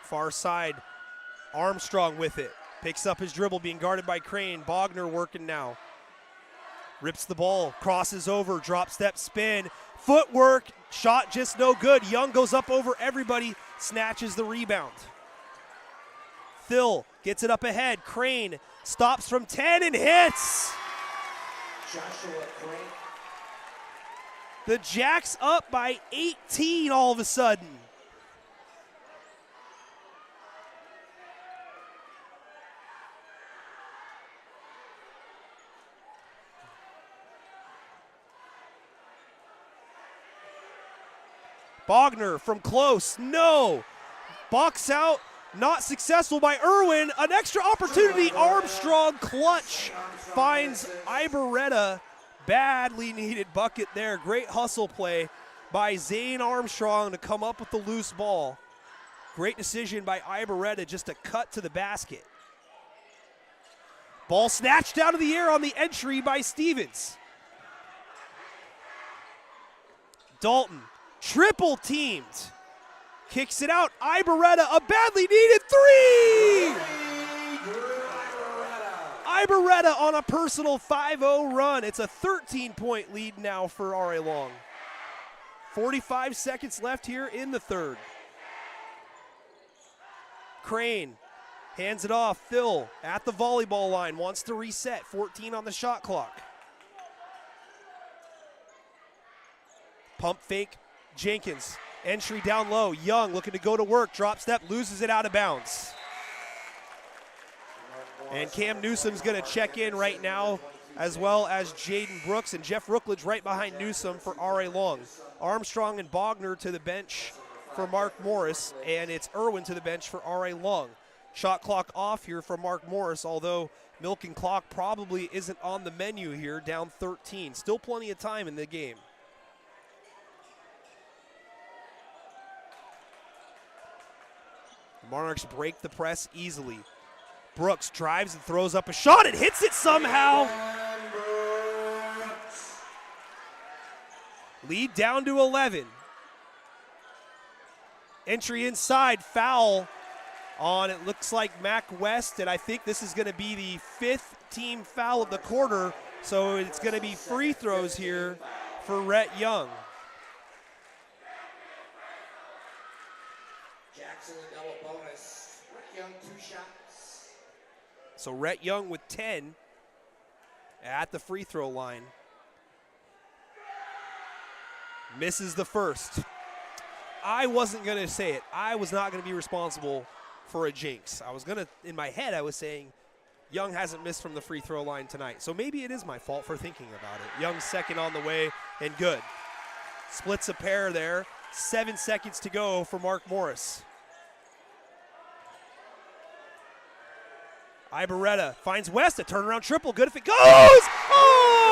Far side, Armstrong with it. Picks up his dribble, being guarded by Crane. Bogner working now. Rips the ball, crosses over, drop step spin. Footwork, shot just no good. Young goes up over everybody, snatches the rebound. Thill gets it up ahead. Crane stops from 10 and hits. Joshua Crane. The Jacks up by 18 all of a sudden. Bogner from close, no. Box out, not successful by Irwin. An extra opportunity, Armstrong clutch finds Ibarreta. Badly needed bucket there. Great hustle play by Zane Armstrong to come up with the loose ball. Great decision by Ibarreta just to cut to the basket. Ball snatched out of the air on the entry by Stevens. Dalton, triple teamed. Kicks it out. Ibarreta, a badly needed 3! Ibarreta on a personal 5-0 run. It's a 13-point lead now for R.A. Long. 45 seconds left here in the third. Crane hands it off. Phil at the volleyball line, wants to reset. 14 on the shot clock. Pump fake, Jenkins. Entry down low. Young looking to go to work. Drop step, loses it out of bounds. And Cam Newsom's going to check in right now, as well as Jaden Brooks and Jeff Rookledge right behind Newsom for R.A. Long. Armstrong and Bogner to the bench for Mark Morris, and it's Irwin to the bench for R.A. Long. Shot clock off here for Mark Morris, although milking clock probably isn't on the menu here, down 13. Still plenty of time in the game. The Monarchs break the press easily. Brooks drives and throws up a shot and hits it somehow. Lead down to 11. Entry inside, foul on, it looks like Mac West, and I think this is going to be the 5th team foul of the quarter, so it's going to be free throws here for Rhett Young. Jackson double bonus. Rhett Young 2 shots. So Rhett Young with 10 at the free throw line. Misses the first. I wasn't going to say it. I was not going to be responsible for a jinx. I was going to, in my head, I was saying Young hasn't missed from the free throw line tonight. So maybe it is my fault for thinking about it. Young's second on the way and good. Splits a pair there. 7 seconds to go for Mark Morris. Ibarreta finds West, a turnaround triple, good if it goes! Oh!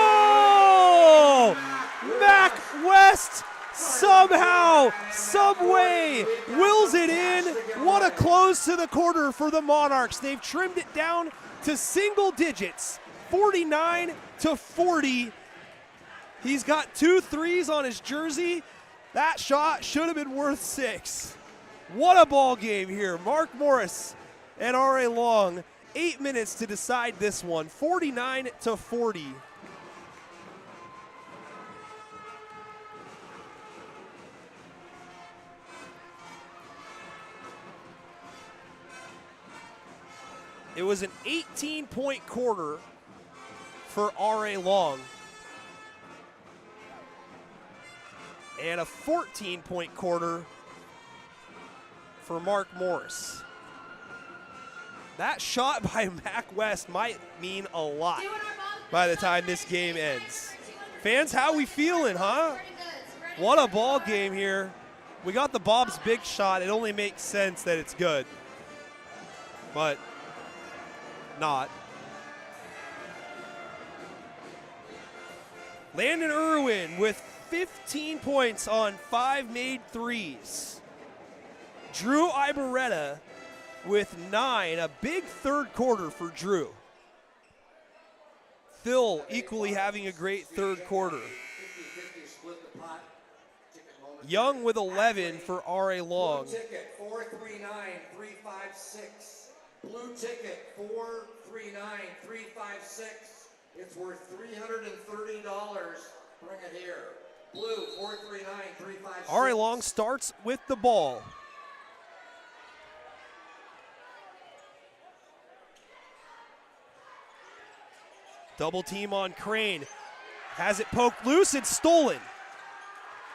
Mac West somehow, someway, wills it in. What a close to the quarter for the Monarchs. They've trimmed it down to single digits, 49-40. He's got 2 threes on his jersey. That shot should have been worth 6. What a ball game here. Mark Morris and R.A. Long, 8 minutes to decide this one, 49-40. It was an 18-point quarter for R.A. Long and a 14-point quarter for Mark Morris. That shot by Mac West might mean a lot by the time this game ends. Fans, how we feeling, huh? What a ball game here. We got the Bob's big shot. It only makes sense that it's good, but not. Landon Irwin with 15 points on 5 made threes. Drew Ibarreta with 9, a big third quarter for Drew. Phil equally having a great third quarter. Young with 11 for R.A. Long. Blue ticket 439-356. Blue ticket 439-356. It's worth $330. Bring it here. Blue 439-356. R.A. Long starts with the ball. Double team on Crane. Has it poked loose and stolen.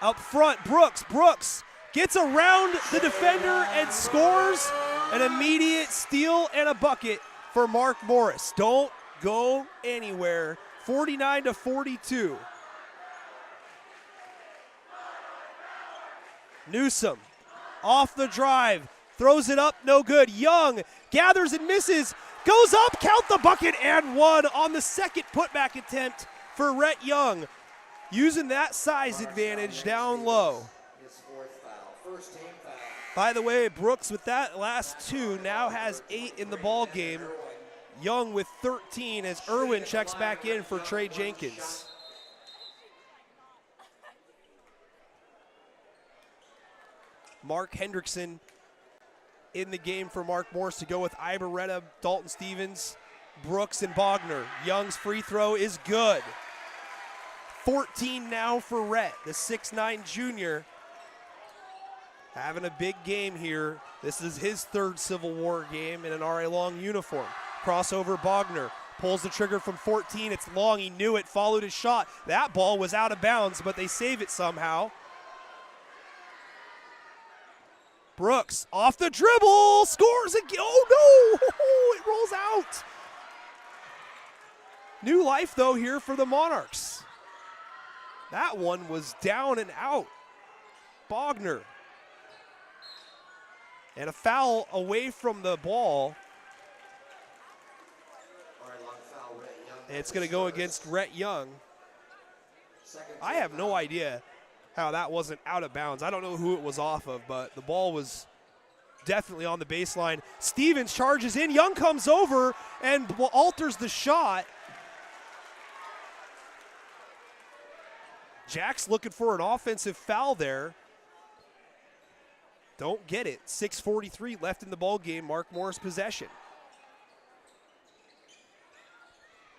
Up front, Brooks. Brooks gets around the defender and scores an immediate steal and a bucket for Mark Morris. Don't go anywhere. 49-42. Newsom off the drive, throws it up, no good. Young gathers and misses, goes up, count the bucket, and one on the second putback attempt for Rhett Young. Using that size advantage down low. His 4th foul. First team foul. By the way, Brooks with that last 2 now has 8 in the ball game. Young with 13 as Irwin checks back in for Trey Jenkins. Mark Hendrickson in the game for Mark Morris to go with Ibarreta, Dalton Stevens, Brooks, and Bogner. Young's free throw is good. 14 now for Rhett, the 6'9 junior. Having a big game here. This is his 3rd Civil War game in an R.A. Long uniform. Crossover, Bogner pulls the trigger from 14. It's Long, he knew it, followed his shot. That ball was out of bounds, but they save it somehow. Brooks off the dribble, scores again. Oh no, it rolls out. New life though here for the Monarchs. That one was down and out. Bogner. And a foul away from the ball. And it's going to go against Rhett Young. I have no idea how that wasn't out of bounds. I don't know who it was off of, but the ball was definitely on the baseline. Stevens charges in. Young comes over and alters the shot. Jack's looking for an offensive foul there. Don't get it. 6:43 left in the ball game. Mark Morris possession.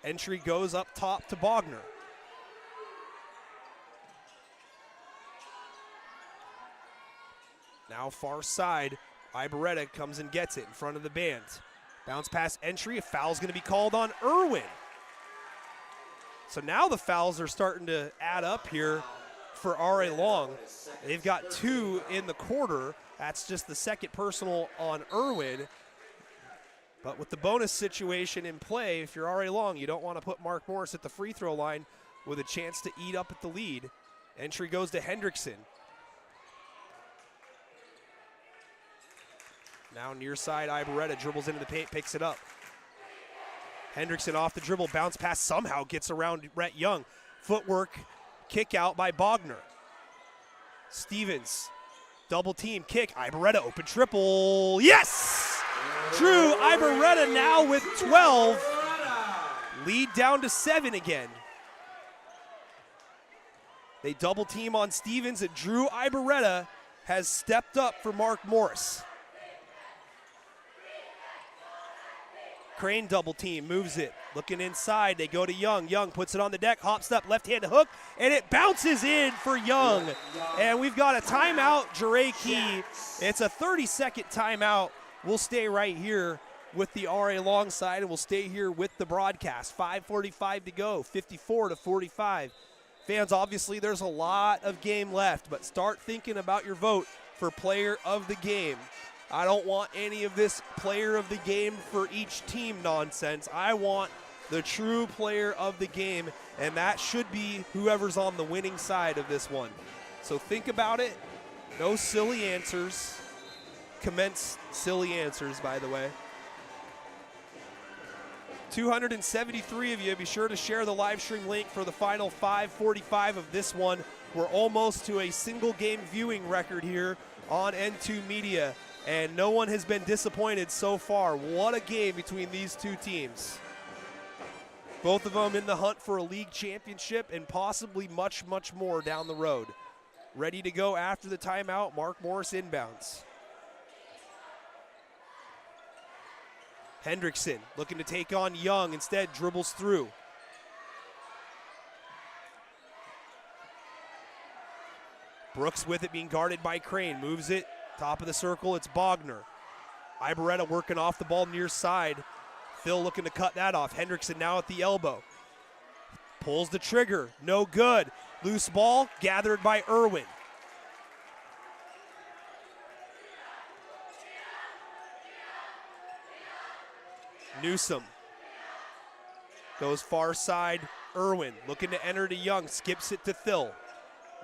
Entry goes up top to Bogner. Now far side, Ibarreta comes and gets it in front of the band. Bounce pass entry, a foul's gonna be called on Irwin. So now the fouls are starting to add up here for R.A. Long. They've got 2 in the quarter. That's just the second personal on Irwin. But with the bonus situation in play, if you're R.A. Long, you don't want to put Mark Morris at the free throw line with a chance to eat up at the lead. Entry goes to Hendrickson. Now near side, Ibarreta dribbles into the paint, picks it up. Hendrickson off the dribble, bounce pass, somehow gets around Rhett Young. Footwork, kick out by Bogner. Stevens, double team, kick, Ibarreta, open triple, yes! Drew Ibarreta now with 12. Lead down to 7 again. They double team on Stevens, and Drew Ibarreta has stepped up for Mark Morris. Crane double team, moves it, looking inside, they go to Young. Young puts it on the deck, hops up, left-handed hook, and it bounces in for Young. And we've got a timeout, Jure Key. It's a 30-second timeout. We'll stay right here with the RA Long side, and we'll stay here with the broadcast. 5:45 to go, 54-45. Fans, obviously there's a lot of game left, but start thinking about your vote for player of the game. I don't want any of this player of the game for each team nonsense. I want the true player of the game, and that should be whoever's on the winning side of this one. So think about it. No silly answers. Commence silly answers, by the way. 273 of you. Be sure to share the live stream link for the final 5:45 of this one. We're almost to a single game viewing record here on N2 Media, and no one has been disappointed so far. What a game between these two teams. Both of them in the hunt for a league championship and possibly much, much more down the road. Ready to go after the timeout. Mark Morris inbounds. Hendrickson looking to take on Young, instead dribbles through. Brooks with it, being guarded by Crane, moves it, top of the circle, it's Bogner. Ibarreta working off the ball near side. Phil looking to cut that off. Hendrickson now at the elbow. Pulls the trigger, no good. Loose ball gathered by Irwin. Newsom goes far side. Irwin looking to enter to Young, skips it to Phil.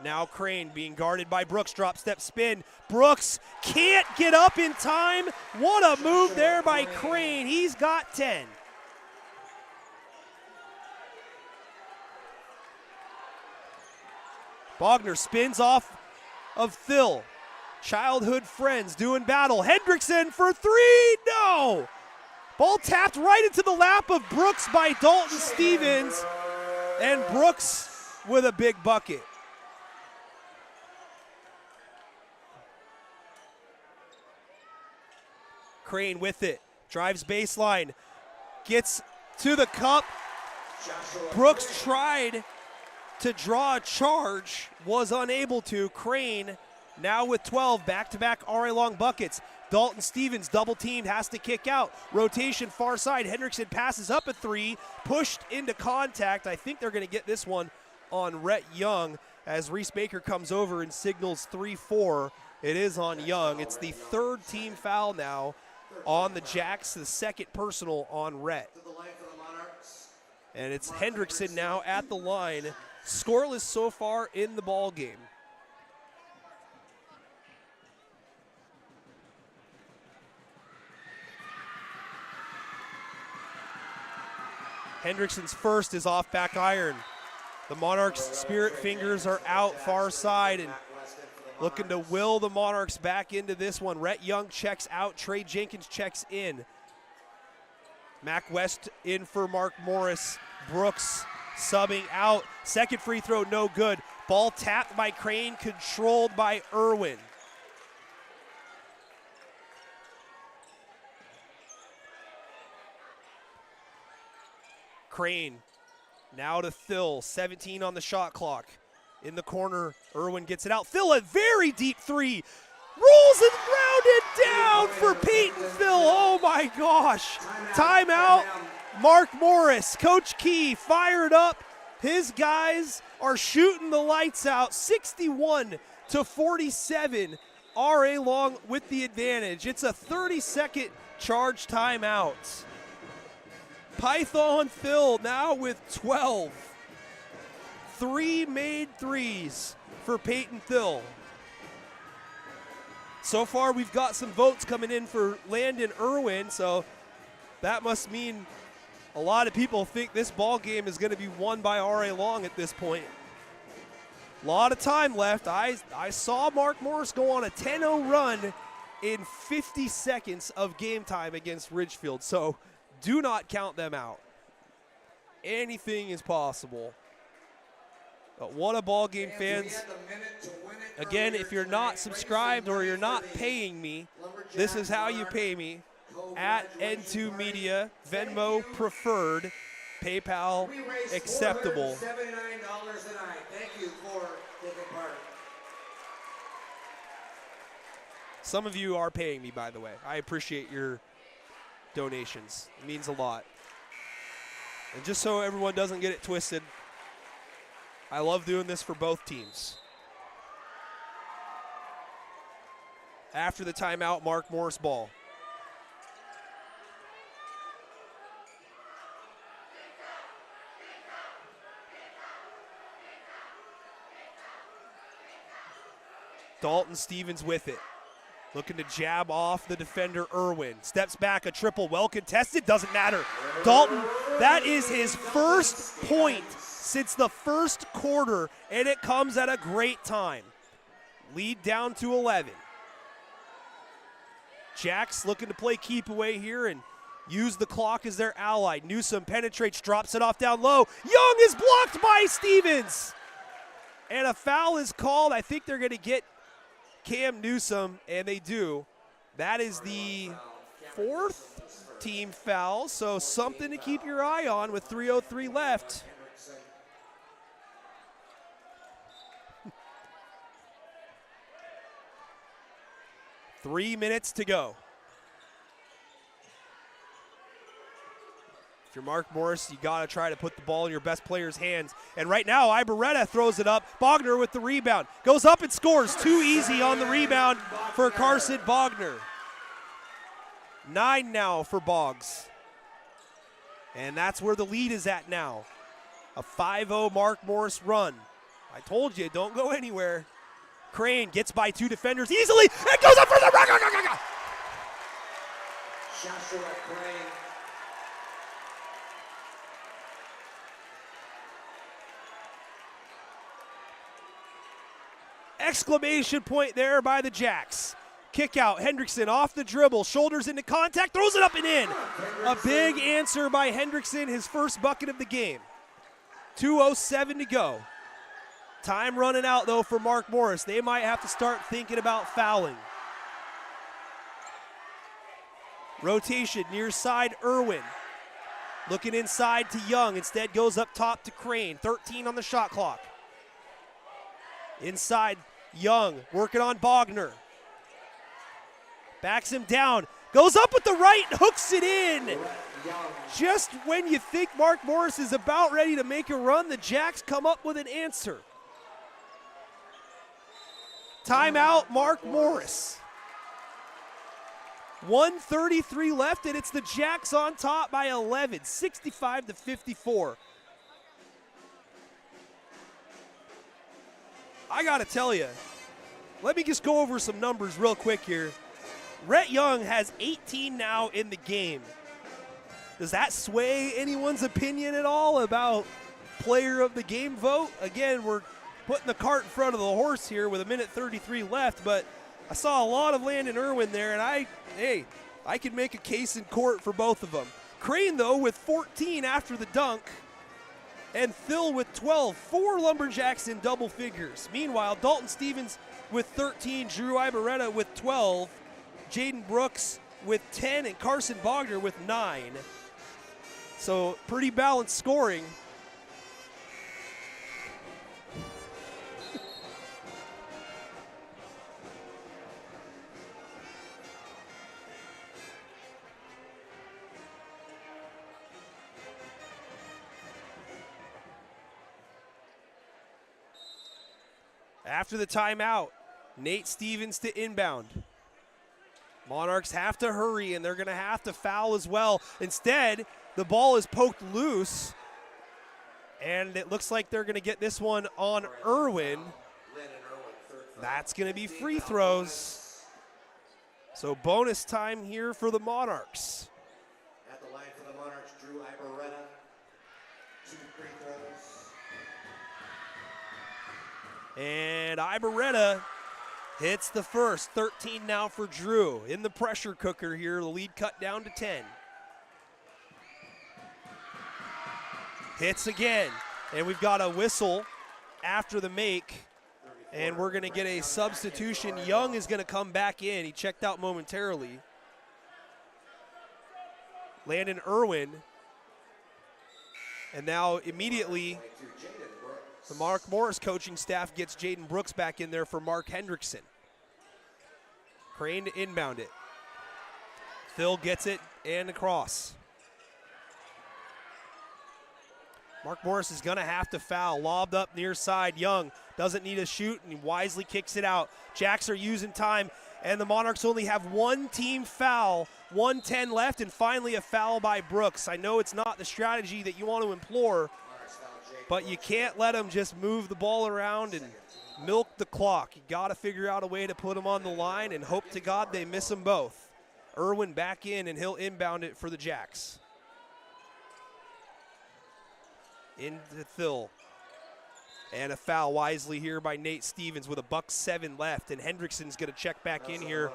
Now Crane being guarded by Brooks, drop step spin. Brooks can't get up in time. What a move there by Crane. He's got 10. Bogner spins off of Phil. Childhood friends doing battle. Hendrickson for three, no! Ball tapped right into the lap of Brooks by Dalton Stevens, and Brooks with a big bucket. Crane with it, drives baseline, gets to the cup. Brooks tried to draw a charge, was unable to. Crane now with 12 back-to-back RA Long buckets. Dalton Stevens double teamed, has to kick out. Rotation far side, Hendrickson passes up a three, pushed into contact. I think they're gonna get this one on Rhett Young as Reese Baker comes over and signals 3-4. It is on Young. It's the third team foul now on the Jacks, the second personal on Rhett. And it's Hendrickson now at the line, scoreless so far in the ball game. Hendrickson's first is off back iron. The Monarchs' spirit fingers are out far side and looking to will the Monarchs back into this one. Rhett Young checks out, Trey Jenkins checks in. Mac West in for Mark Morris. Brooks subbing out. Second free throw, no good. Ball tapped by Crane, controlled by Irwin. Crane now to Phil, 17 on the shot clock. In the corner, Irwin gets it out. Phil, a very deep three. Rolls and grounded down for Peyton Phil. Oh my gosh. Timeout. Mark Morris, Coach Key fired up. His guys are shooting the lights out. 61-47. RA Long with the advantage. It's a 30-second charge timeout. Python Phil now with 12. 3 made threes for Peyton Thill. So far, we've got some votes coming in for Landon Irwin, so that must mean A lot of people think this ball game is going to be won by R.A. Long at this point. A lot of time left. I saw Mark Morris go on a 10-0 run in 50 seconds of game time against Ridgefield, so do not count them out. Anything is possible. But what a ball game, fans. Again, if you're not subscribed or you're not paying me, this is how you pay me. At N2 Media, Venmo preferred, PayPal acceptable. $479 tonight. Thank you for taking part. Some of you are paying me, by the way. I appreciate your donations. It means a lot. And just so everyone doesn't get it twisted, I love doing this for both teams. After the timeout, Mark Morris ball. Dalton Stevens with it. Looking to jab off the defender, Irwin. Steps back, a triple, well contested, doesn't matter. Dalton, that is his first point since the first quarter, and it comes at a great time. Lead down to 11. Jacks looking to play keep away here and use the clock as their ally. Newsom penetrates, drops it off down low. Young is blocked by Stevens. And a foul is called. I think they're going to get Cam Newsom, and they do. That is the fourth team foul, so something to keep your eye on with 3:03 left. Three minutes to go. If you're Mark Morris, you got to try to put the ball in your best player's hands. And right now, Ibarreta throws it up. Bogner with the rebound. Goes up and scores. Too easy on the rebound for Carson Bogner. 9 now for Boggs. And that's where the lead is at now. A 5-0 Mark Morris run. I told you, don't go anywhere. Crane gets by two defenders easily. It goes up for the rock. Joshua Crane. Exclamation point there by the Jacks. Kick out, Hendrickson off the dribble, shoulders into contact, throws it up and in. A big answer by Hendrickson, his first bucket of the game. 2:07 to go. Time running out though for Mark Morris. They might have to start thinking about fouling. Rotation near side, Irwin. Looking inside to Young, instead goes up top to Crane. 13 on the shot clock. Inside, Young working on Bogner. Backs him down. Goes up with the right, hooks it in. Just when you think Mark Morris is about ready to make a run, the Jacks come up with an answer. Timeout, Mark Morris. 1:33 left, and it's the Jacks on top by 11, 65-54. I got to tell you, let me just go over some numbers real quick here. Rhett Young has 18 now in the game. Does that sway anyone's opinion at all about player of the game vote? Again, we're putting the cart in front of the horse here with 1:33 left, but I saw a lot of Landon Irwin there, and I can make a case in court for both of them. Crane, though, with 14 after the dunk, and Phil with 12. 4 Lumberjacks in double figures. Meanwhile, Dalton Stevens with 13, Drew Ibarreta with 12, Jaden Brooks with 10, and Carson Bogner with 9. So pretty balanced scoring. After the timeout, Nate Stevens to inbound. Monarchs have to hurry, and they're going to have to foul as well. Instead, the ball is poked loose, and it looks like they're going to get this one on Irwin. That's going to be free throws. So bonus time here for the Monarchs. At the line for the Monarchs, Drew Ibarreta. And Ibarreta hits the first. 13 now for Drew. In the pressure cooker here, the lead cut down to 10. Hits again, and we've got a whistle after the make, and we're going to get a substitution. Young is going to come back in. He checked out momentarily. Landon Irwin, and now immediately the Mark Morris coaching staff gets Jaden Brooks back in there for Mark Hendrickson. Crane to inbound it. Phil gets it and across. Mark Morris is going to have to foul. Lobbed up near side. Young doesn't need a shoot, and he wisely kicks it out. Jacks are using time, and the Monarchs only have one team foul. 1:10 left, and finally a foul by Brooks. I know it's not the strategy that you want to implore, but you can't let them just move the ball around and milk the clock. You got to figure out a way to put them on the line and hope to God they miss them both. Irwin back in, and he'll inbound it for the Jacks. Into Phil. And a foul wisely here by Nate Stevens with $1:07 left, and Hendrickson's going to check back in here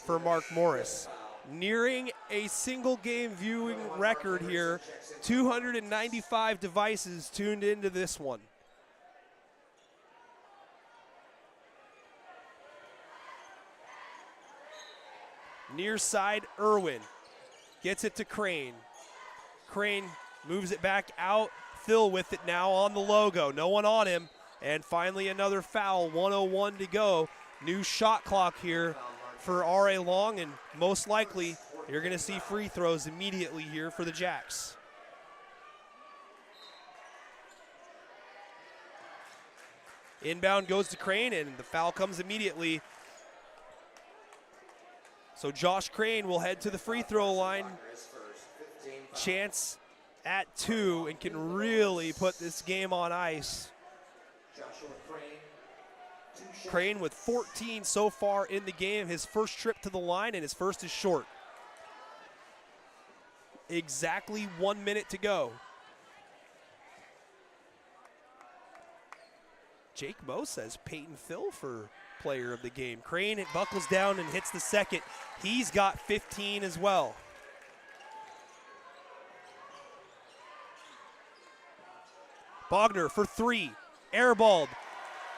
for Mark Morris. Nearing a single game viewing record here. 295 devices tuned into this one. Near side, Irwin gets it to Crane. Crane moves it back out. Phil with it now on the logo. No one on him. And finally another foul. 1:01 to go. New shot clock here for R.A. Long, and most likely you're going to see free throws immediately here for the Jacks. Inbound goes to Crane, and the foul comes immediately. So Josh Crane will head to the free throw line. Chance at 2, and can really put this game on ice. Crane with 14 so far in the game. His first trip to the line, and his first is short. Exactly 1 minute to go. Jake Moe says Peyton Phil for player of the game. Crane, it buckles down and hits the second. He's got 15 as well. Bogner for 3, airballed,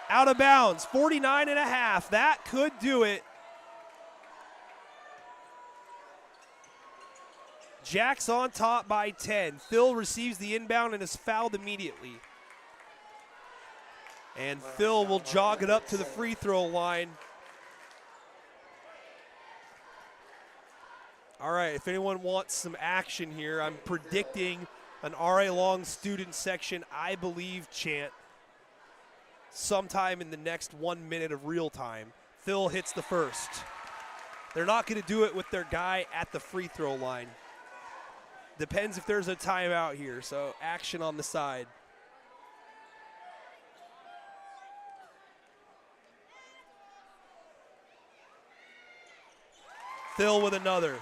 out of bounds, 49.5. That could do it. Jacks on top by 10. Phil receives the inbound and is fouled immediately. And Phil will jog it up to the free throw line. All right, if anyone wants some action here, I'm predicting an R.A. Long student section, I believe chant sometime in the next 1 minute of real time. Phil hits the first. They're not going to do it with their guy at the free throw line. Depends if there's a timeout here, so action on the side. Phil with another.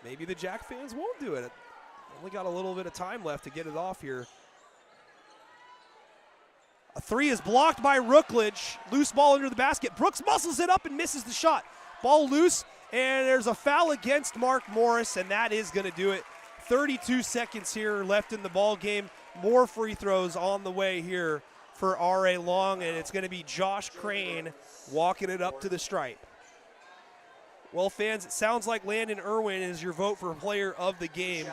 Maybe the Jack fans won't do it. Only got a little bit of time left to get it off here. A 3 is blocked by Rookledge. Loose ball under the basket. Brooks muscles it up and misses the shot. Ball loose, and there's a foul against Mark Morris, and that is going to do it. 32 seconds here left in the ball game. More free throws on the way here for R.A. Long, and it's going to be Josh Crane walking it up to the stripe. Well, fans, it sounds like Landon Irwin is your vote for player of the game.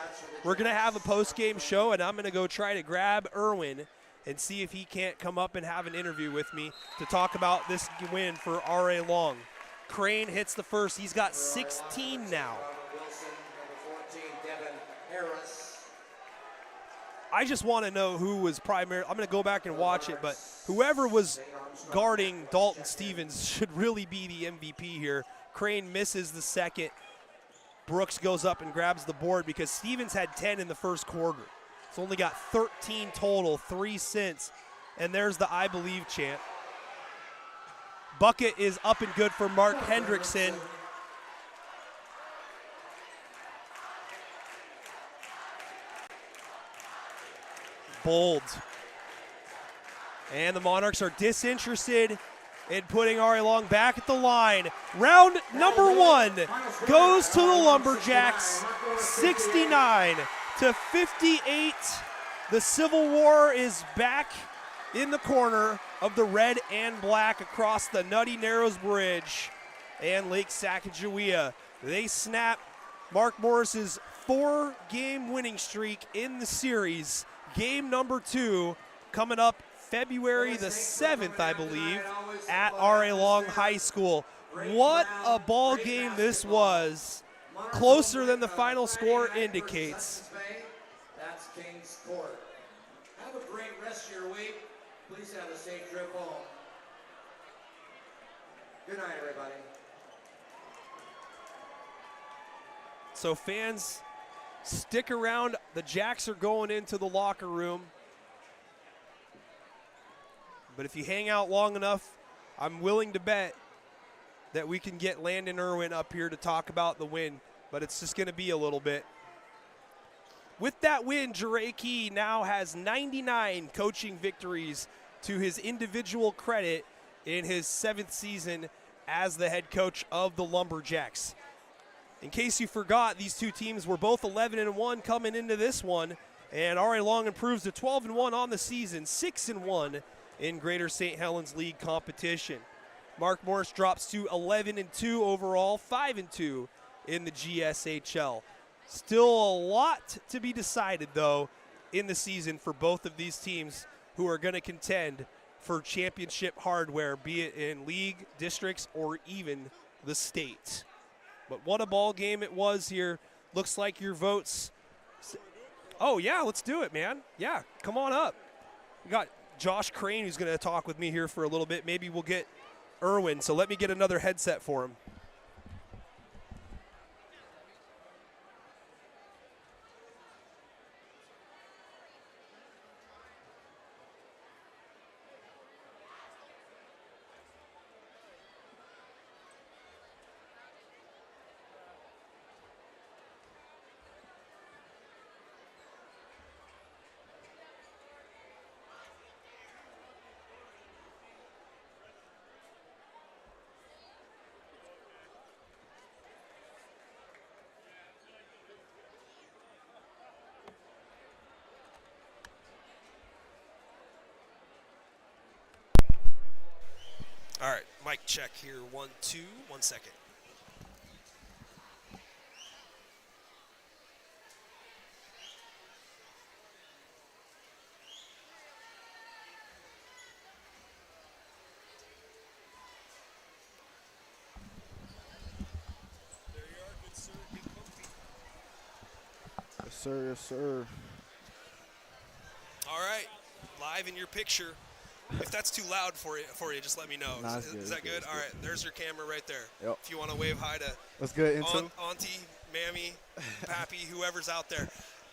We're going to have a post-game show, and I'm going to go try to grab Irwin and see if he can't come up and have an interview with me to talk about this win for R.A. Long. Crane hits the first. He's got 16 now. I just want to know who was primary. I'm going to go back and watch it, but whoever was guarding Dalton Stevens should really be the MVP here. Crane misses the second. Brooks goes up and grabs the board because Stevens had 10 in the first quarter. He's only got 13 total, 3 since. And there's the I believe chant. Bucket is up and good for Mark Hendrickson. bold. And the Monarchs are disinterested in putting RA Long back at the line. Round number 1 goes to the Lumberjacks, 69-58. The Civil War is back in the corner of the red and black across the Nutty Narrows Bridge and Lake Sacagawea. They snap Mark Morris's 4-game winning streak in the series. Game number 2 coming up February the 7th, I believe, at RA Long High School. What a ball game this was. Closer than the final score indicates. That's Kings Court. Have a great rest of your week. Please have a safe trip home. Good night, everybody. So fans, stick around. The Jacks are going into the locker room. But if you hang out long enough, I'm willing to bet that we can get Landon Irwin up here to talk about the win. But it's just going to be a little bit. With that win, Jeray Key now has 99 coaching victories to his individual credit in his 7th season as the head coach of the Lumberjacks. In case you forgot, these two teams were both 11-1 coming into this one, and RA Long improves to 12-1 on the season, 6-1 in Greater St. Helens League competition. Mark Morris drops to 11-2 overall, 5-2 in the GSHL. Still a lot to be decided, though, in the season for both of these teams who are going to contend for championship hardware, be it in league, districts, or even the state. But what a ball game it was here. Looks like your votes. Oh, yeah, let's do it, man. Yeah, come on up. We got Josh Crane who's going to talk with me here for a little bit. Maybe we'll get Irwin, so let me get another headset for him. All right, mic check here. 1, 2, 1 second. There you are, good sir. Be comfy. Yes, sir. Yes, sir. All right, live in your picture. If that's too loud for you, just let me know. Nah, is that good? All right, there's your camera right there. Yep. If you want to wave hi to That's good. Into Auntie, Mammy, Pappy, whoever's out there.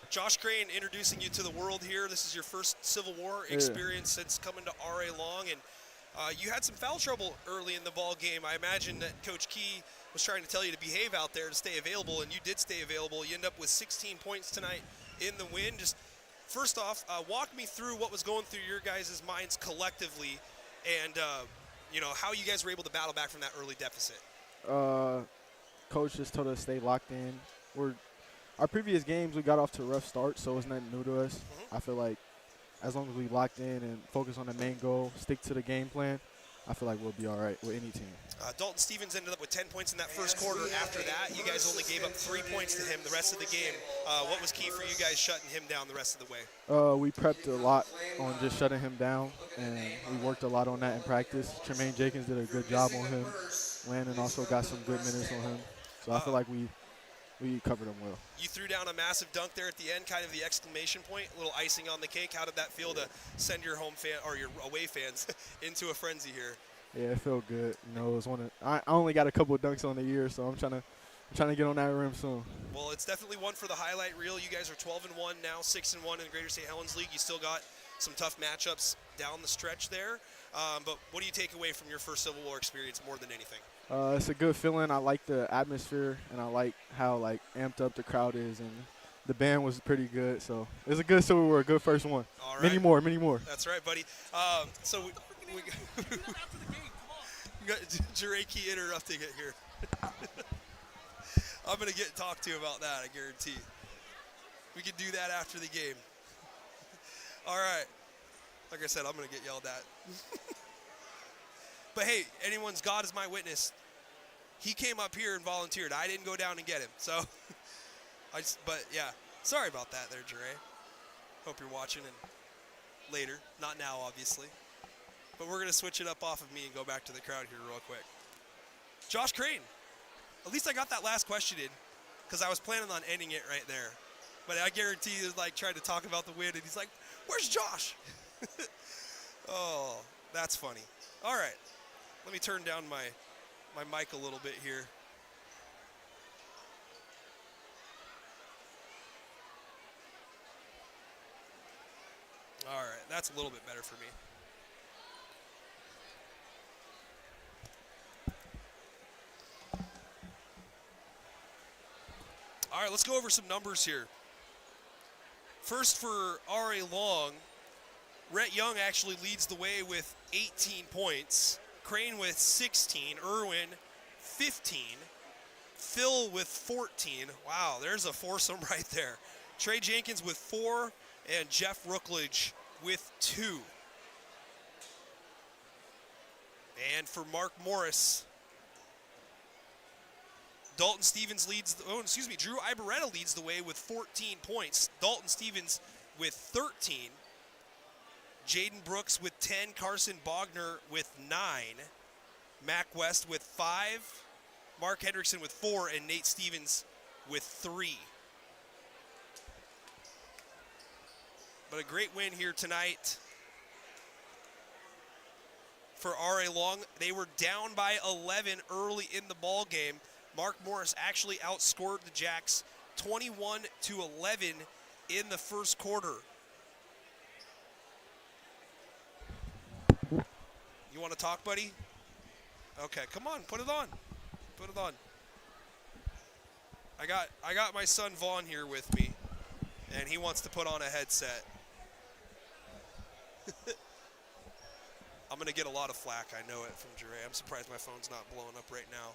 Josh Crane introducing you to the world here. This is your first Civil War experience since coming to RA Long, and you had some foul trouble early in the ball game. I imagine that Coach Key was trying to tell you to behave out there, to stay available, and you did stay available. You end up with 16 points tonight in the win. Just first off, walk me through what was going through your guys' minds collectively, and how you guys were able to battle back from that early deficit. Coach just told us to stay locked in. Our previous games, we got off to a rough start, so it's nothing new to us. I feel like as long as we locked in and focus on the main goal, stick to the game plan, I feel like we'll be all right with any team. Dalton Stevens ended up with 10 points in that first quarter. After that, you guys only gave up 3 points to him the rest of the game. What was key for you guys shutting him down the rest of the way? We prepped a lot on just shutting him down, and we worked a lot on that in practice. Tremaine Jenkins did a good job on him. Landon also got some good minutes on him. So I feel like we covered him well. You threw down a massive dunk there at the end, kind of the exclamation point, a little icing on the cake. How did that feel to send your home fan or your away fans into a frenzy here? Yeah, it felt good. It was I only got a couple of dunks on the year, so I'm trying to get on that rim soon. Well, it's definitely one for the highlight reel. You guys are 12-1 now, 6-1 in the Greater St. Helens League. You still got some tough matchups down the stretch there. But what do you take away from your first Civil War experience more than anything? It's a good feeling. I like the atmosphere, and I like how amped up the crowd is, and The band was pretty good, so it was a good Civil War, a good first one. All right. Many more, many more. That's right, buddy. So we got Jareki interrupting it here. I'm going to get talked to about that, I guarantee. We can do that after the game. All right. Like I said, I'm going to get yelled at. But hey, anyone's God is my witness. He came up here and volunteered. I didn't go down and get him. So, but yeah, sorry about that there, Jure. Hope you're watching and later. Not now, obviously. But we're going to switch it up off of me and go back to the crowd here real quick. Josh Crane. At least I got that last question in because I was planning on ending it right there. But I guarantee he was like trying to talk about the win, and he's like, where's Josh? Oh, that's funny. All right. Let me turn down my mic a little bit here. All right. That's a little bit better for me. All right, let's go over some numbers here. First for R.A. Long, Rhett Young actually leads the way with 18 points. Crane with 16, Irwin 15, Phil with 14. Wow, there's a foursome right there. Trey Jenkins with 4, and Jeff Rookledge with 2. And for Mark Morris, Dalton Stevens Drew Ibaretta leads the way with 14 points. Dalton Stevens with 13. Jaden Brooks with 10. Carson Bogner with 9. Mac West with 5. Mark Hendrickson with 4. And Nate Stevens with 3. But a great win here tonight for R.A. Long. They were down by 11 early in the ball game. Mark Morris actually outscored the Jacks 21-11 in the first quarter. You want to talk, buddy? Okay, come on, put it on. Put it on. I got my son Vaughn here with me, and he wants to put on a headset. I'm going to get a lot of flack, I know it, from Jure. I'm surprised my phone's not blowing up right now.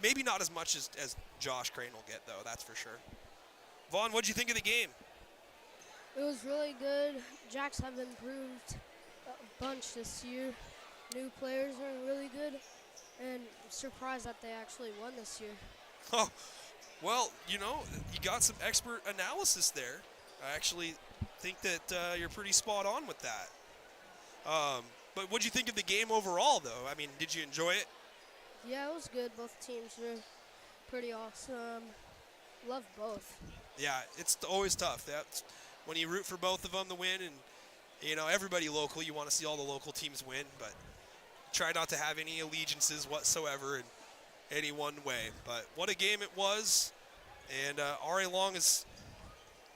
Maybe not as much as Josh Crane will get, though, that's for sure. Vaughn, what'd you think of the game? It was really good. Jacks have improved a bunch this year. New players are really good, and I'm surprised that they actually won this year. Oh, well, you know, you got some expert analysis there. I actually think that you're pretty spot on with that. But what'd you think of the game overall, though? I mean, did you enjoy it? Yeah, it was good. Both teams were pretty awesome. Love both. Yeah, it's always tough. That's when you root for both of them to win, and you know everybody local. You want to see all the local teams win, but try not to have any allegiances whatsoever in any one way. But what a game it was, and R.A. Long has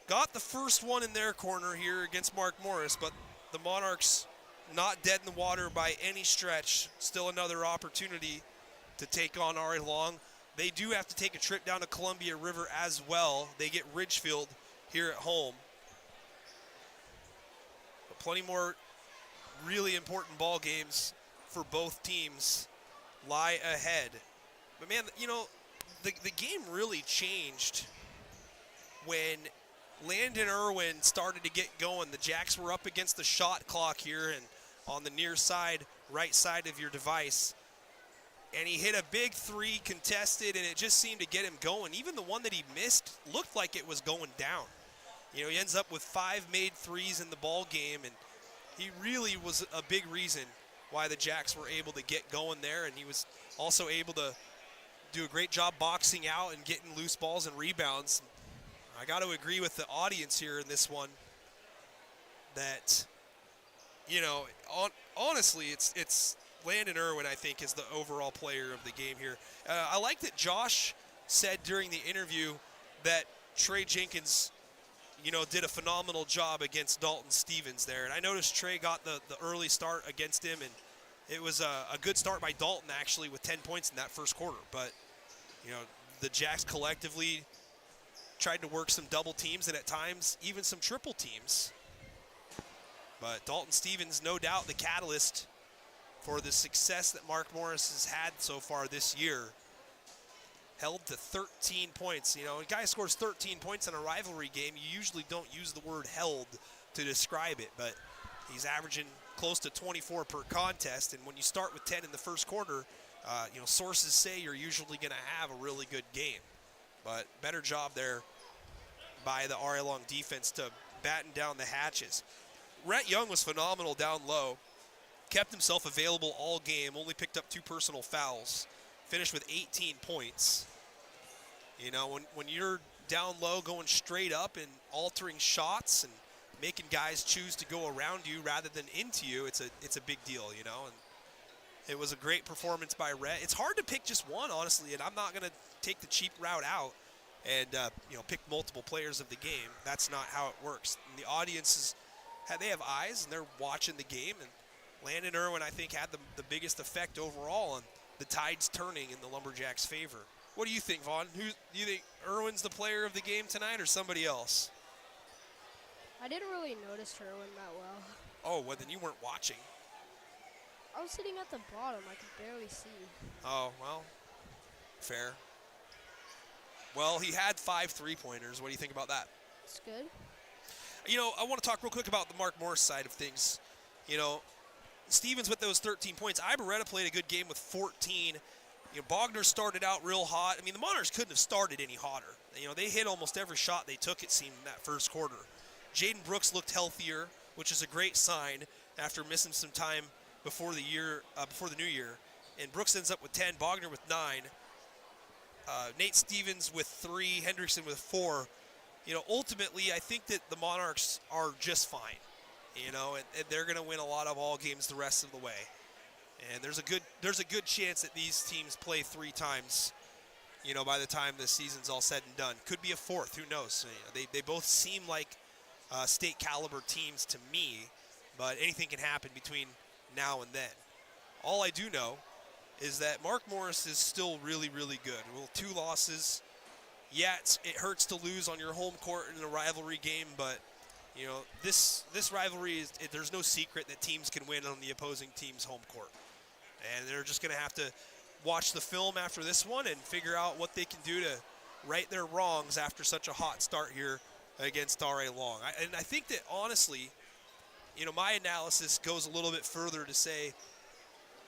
got the first one in their corner here against Mark Morris, but the Monarchs not dead in the water by any stretch. Still another opportunity to take on R.A. Long. They do have to take a trip down to Columbia River as well. They get Ridgefield here at home. But plenty more really important ball games for both teams lie ahead. But man, you know, the game really changed when Landon Irwin started to get going. The Jacks were up against the shot clock here and on the near side, right side of your device. And he hit a big three contested, and it just seemed to get him going. Even the one that he missed looked like it was going down. You know, he ends up with 5 made threes in the ball game, and he really was a big reason why the Jacks were able to get going there. And he was also able to do a great job boxing out and getting loose balls and rebounds. I got to agree with the audience here in this one that, you know, honestly, it's Landon Irwin, I think, is the overall player of the game here. I like that Josh said during the interview that Trey Jenkins, you know, did a phenomenal job against Dalton Stevens there. And I noticed Trey got the early start against him, and it was a good start by Dalton, actually, with 10 points in that first quarter. But, you know, the Jacks collectively tried to work some double teams and at times even some triple teams. But Dalton Stevens, no doubt the catalyst for the success that Mark Morris has had so far this year. Held to 13 points. You know, a guy scores 13 points in a rivalry game, you usually don't use the word held to describe it, but he's averaging close to 24 per contest, and when you start with 10 in the first quarter, you know, sources say you're usually going to have a really good game. But better job there by the RA Long defense to batten down the hatches. Rhett Young was phenomenal down low. Kept himself available all game, only picked up 2 personal fouls. Finished with 18 points. You know, when you're down low going straight up and altering shots and making guys choose to go around you rather than into you, it's a big deal, you know. And it was a great performance by Rhett. It's hard to pick just one, honestly, and I'm not going to take the cheap route out and you know, pick multiple players of the game. That's not how it works. And the audience is, they have eyes and they're watching the game, and Landon Irwin, I think, had the biggest effect overall on the tides turning in the Lumberjacks' favor. What do you think, Vaughn? Do you think Irwin's the player of the game tonight or somebody else? I didn't really notice Irwin that well. Oh, well, then you weren't watching. I was sitting at the bottom. I could barely see. Oh, well, fair. Well, he had 5 3-pointers. What do you think about that? It's good. You know, I want to talk real quick about the Mark Morris side of things. You know, Stevens with those 13 points. Ibarreta played a good game with 14. You know, Bogner started out real hot. I mean, the Monarchs couldn't have started any hotter. You know, they hit almost every shot they took, it seemed, in that first quarter. Jaden Brooks looked healthier, which is a great sign after missing some time before the new year. And Brooks ends up with 10, Bogner with 9. Nate Stevens with 3, Hendrickson with 4. You know, ultimately, I think that the Monarchs are just fine. You know, and they're going to win a lot of all games the rest of the way. And there's a good chance that these teams play 3 times, you know, by the time the season's all said and done. Could be a 4th, who knows? You know, they both seem like state caliber teams to me, but anything can happen between now and then. All I do know is that Mark Morris is still really, really good. Well, 2 losses. Yeah, it hurts to lose on your home court in a rivalry game, but you know, this rivalry is, there's no secret that teams can win on the opposing team's home court. And they're just going to have to watch the film after this one and figure out what they can do to right their wrongs after such a hot start here against RA Long. And I think that, honestly, you know, my analysis goes a little bit further to say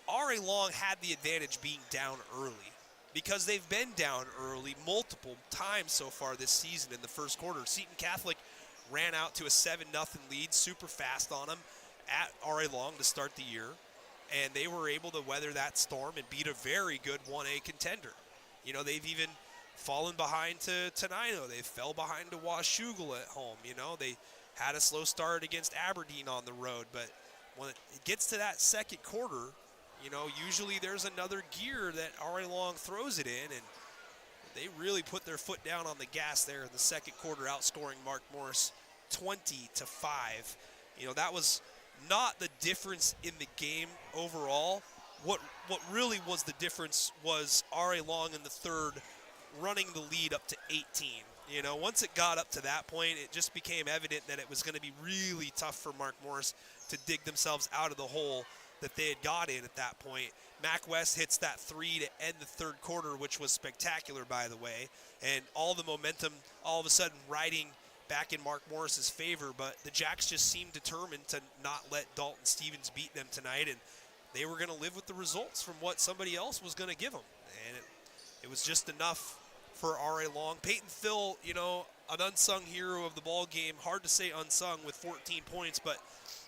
RA Long had the advantage being down early, because they've been down early multiple times so far this season in the first quarter. Seton Catholic ran out to a 7-0 lead super fast on them at RA Long to start the year, and they were able to weather that storm and beat a very good 1A contender. You know, they've even fallen behind to Tenino. They fell behind to Washougal at home. You know, they had a slow start against Aberdeen on the road, but when it gets to that second quarter, you know, usually there's another gear that RA Long throws it in, and they really put their foot down on the gas there in the second quarter, outscoring Mark Morris 20-5. You know, that was not the difference in the game overall. What really was the difference was RA Long in the third running the lead up to 18. You know, once it got up to that point, it just became evident that it was going to be really tough for Mark Morris to dig themselves out of the hole that they had got in at that point. Mac West hits that 3 to end the third quarter, which was spectacular, by the way, and all the momentum all of a sudden riding back in Mark Morris's favor, but the Jacks just seemed determined to not let Dalton Stevens beat them tonight, and they were going to live with the results from what somebody else was going to give them, and it was just enough for RA Long. Peyton Thill, you know, an unsung hero of the ball game. Hard to say unsung with 14 points, but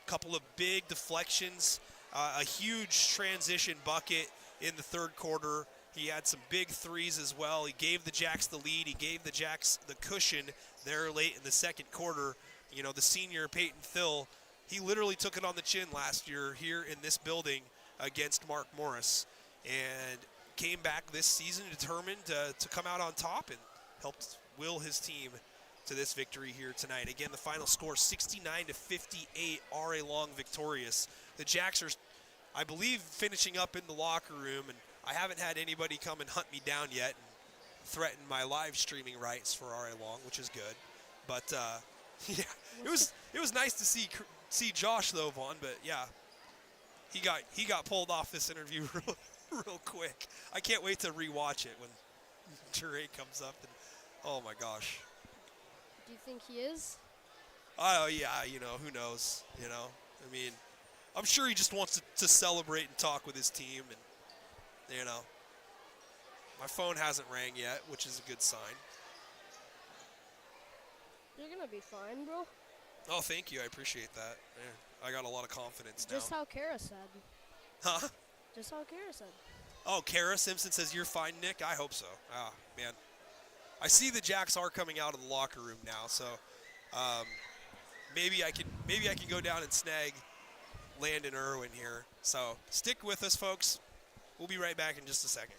a couple of big deflections, a huge transition bucket in the third quarter. He had some big threes as well. He gave the Jacks the lead. He gave the Jacks the cushion there late in the second quarter. You know, the senior Peyton Thill, he literally took it on the chin last year here in this building against Mark Morris, and came back this season determined to come out on top and helped will his team to this victory here tonight. Again, the final score 69-58, RA Long victorious. The Jacks are, I believe, finishing up in the locker room, and I haven't had anybody come and hunt me down yet. threaten my live streaming rights for RA Long, which is good. But yeah, it was nice to see Josh though, Vaughn. But yeah, he got pulled off this interview real quick. I can't wait to rewatch it when Jure comes up and oh my gosh. Do you think he is? Oh yeah, who knows? I mean, I'm sure he just wants to celebrate and talk with his team, and my phone hasn't rang yet, which is a good sign. You're gonna be fine, bro. Oh, thank you. I appreciate that. Yeah, I got a lot of confidence now. Just how Kara said. Huh? Just how Kara said. Oh, Kara Simpson says you're fine, Nick. I hope so. Ah, man. I see the Jacks are coming out of the locker room now, so maybe I can go down and snag Landon Irwin here. So stick with us, folks. We'll be right back in just a second.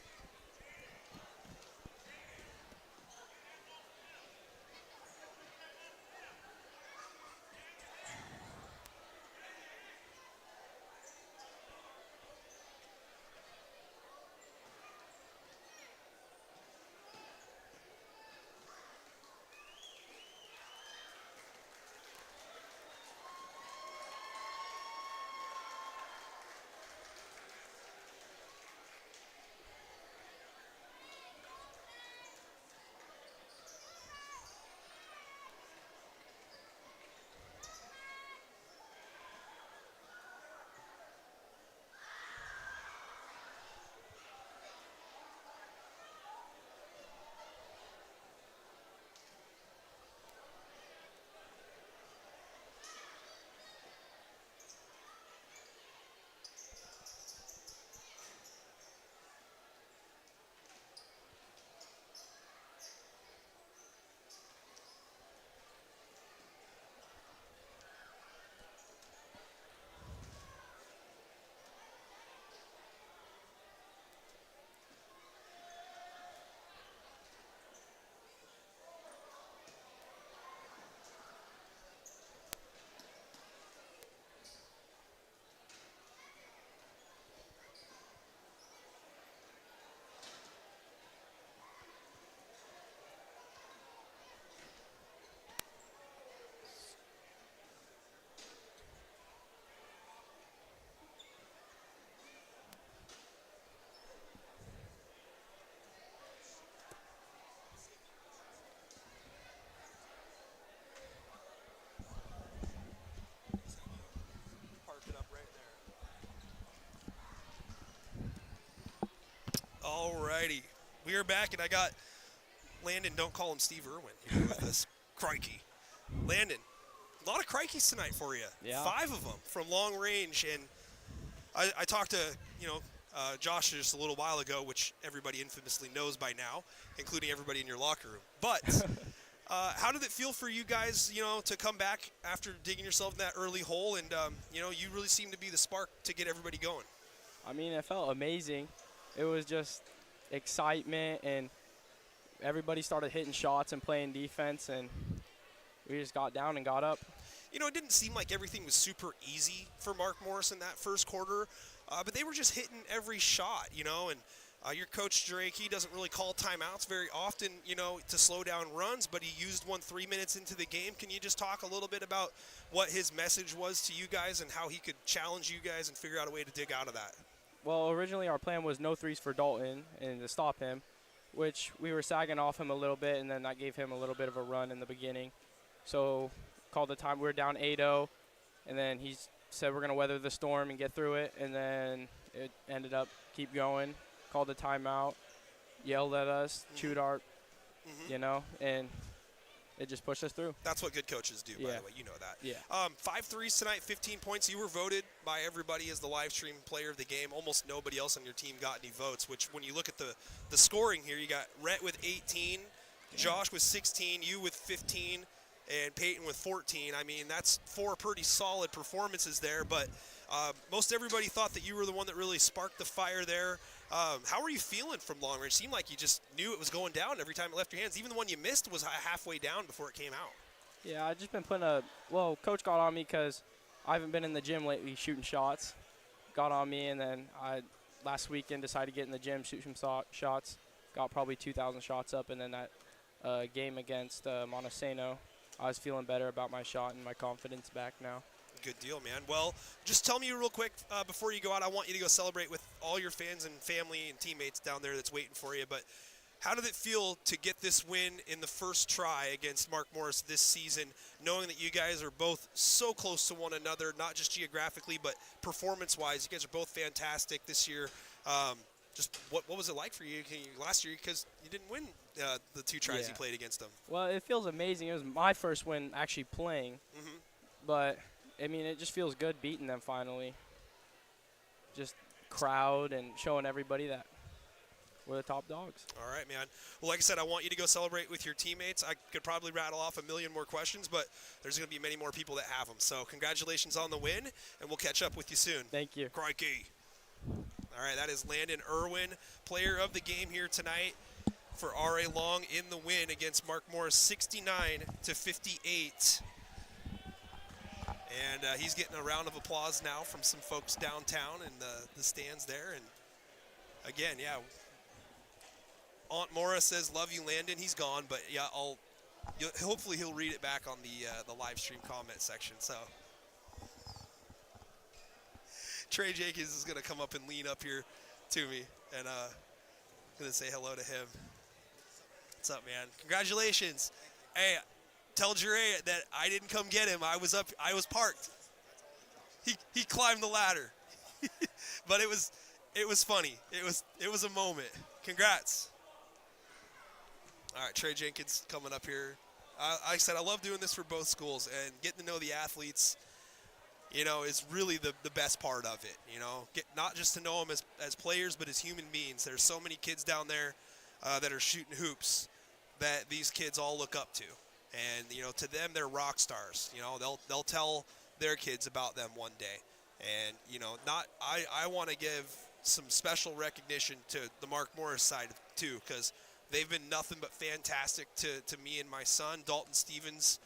Alrighty, we are back, and I got Landon. Don't call him Steve Irwin here with us. Crikey, Landon. A lot of crikeys tonight for you. Yeah. 5 of them from long range, and I talked to Josh just a little while ago, which everybody infamously knows by now, including everybody in your locker room. But how did it feel for you guys, to come back after digging yourself in that early hole, and you really seemed to be the spark to get everybody going? I mean, it felt amazing. It was just excitement, and everybody started hitting shots and playing defense, and we just got down and got up. It didn't seem like everything was super easy for Mark Morris in that first quarter, but they were just hitting every shot, and your coach, Drake, he doesn't really call timeouts very often, to slow down runs, but he used one 3 minutes into the game. Can you just talk a little bit about what his message was to you guys and how he could challenge you guys and figure out a way to dig out of that? Well, originally our plan was no threes for Dalton and to stop him, which we were sagging off him a little bit, and then that gave him a little bit of a run in the beginning. So called the time. We were down 8-0, and then he said we're going to weather the storm and get through it, and then it ended up keep going. Called the timeout, yelled at us, chewed our, and it just pushed us through. That's what good coaches do, by the way. You know that. Yeah. 5 threes tonight, 15 points. You were voted by everybody as the live stream player of the game. Almost nobody else on your team got any votes, which when you look at the scoring here, you got Rhett with 18, Josh with 16, you with 15, and Peyton with 14. I mean, that's 4 pretty solid performances there, but most everybody thought that you were the one that really sparked the fire there. How were you feeling from long range? It seemed like you just knew it was going down every time it left your hands. Even the one you missed was halfway down before it came out. Yeah, I've just been Coach got on me because I haven't been in the gym lately shooting shots. Got on me, and then I last weekend decided to get in the gym, shoot some shots. got probably 2,000 shots up, and then that game against Montesano, I was feeling better about my shot and my confidence back now. Good deal, man. Well, just tell me real quick before you go out, I want you to go celebrate with all your fans and family and teammates down there that's waiting for you. But how did it feel to get this win in the first try against Mark Morris this season, knowing that you guys are both so close to one another, not just geographically, but performance-wise? You guys are both fantastic this year. Just what was it like for you last year, because you didn't win the 2 tries you played against them? Well, it feels amazing. It was my first win actually playing. But, I mean, it just feels good beating them finally. Just crowd and showing everybody that we're the top dogs. All right, man. Well, like I said, I want you to go celebrate with your teammates. I could probably rattle off a million more questions, but there's going to be many more people that have them. So congratulations on the win, and we'll catch up with you soon. Thank you. Crikey. All right, that is Landon Irwin, player of the game here tonight for R.A. Long in the win against Mark Morris, 69-58. And he's getting a round of applause now from some folks downtown in the stands there. And again, yeah, Aunt Morris says, "Love you, Landon." He's gone, but yeah, hopefully he'll read it back on the live stream comment section. So Trey Jenkins is gonna come up and lean up here to me, and gonna say hello to him. What's up, man? Congratulations. Hey, tell Jure that I didn't come get him. I was parked. He climbed the ladder. But it was funny. It was a moment. Congrats. All right, Trey Jenkins coming up here. Like I said, I love doing this for both schools, and getting to know the athletes, is really the best part of it. Get not just to know them as players, but as human beings. There's so many kids down there that are shooting hoops that these kids all look up to. And, to them, they're rock stars. They'll tell their kids about them one day. And, I want to give some special recognition to the Mark Morris side, too, because they've been nothing but fantastic to me and my son. Dalton Stevens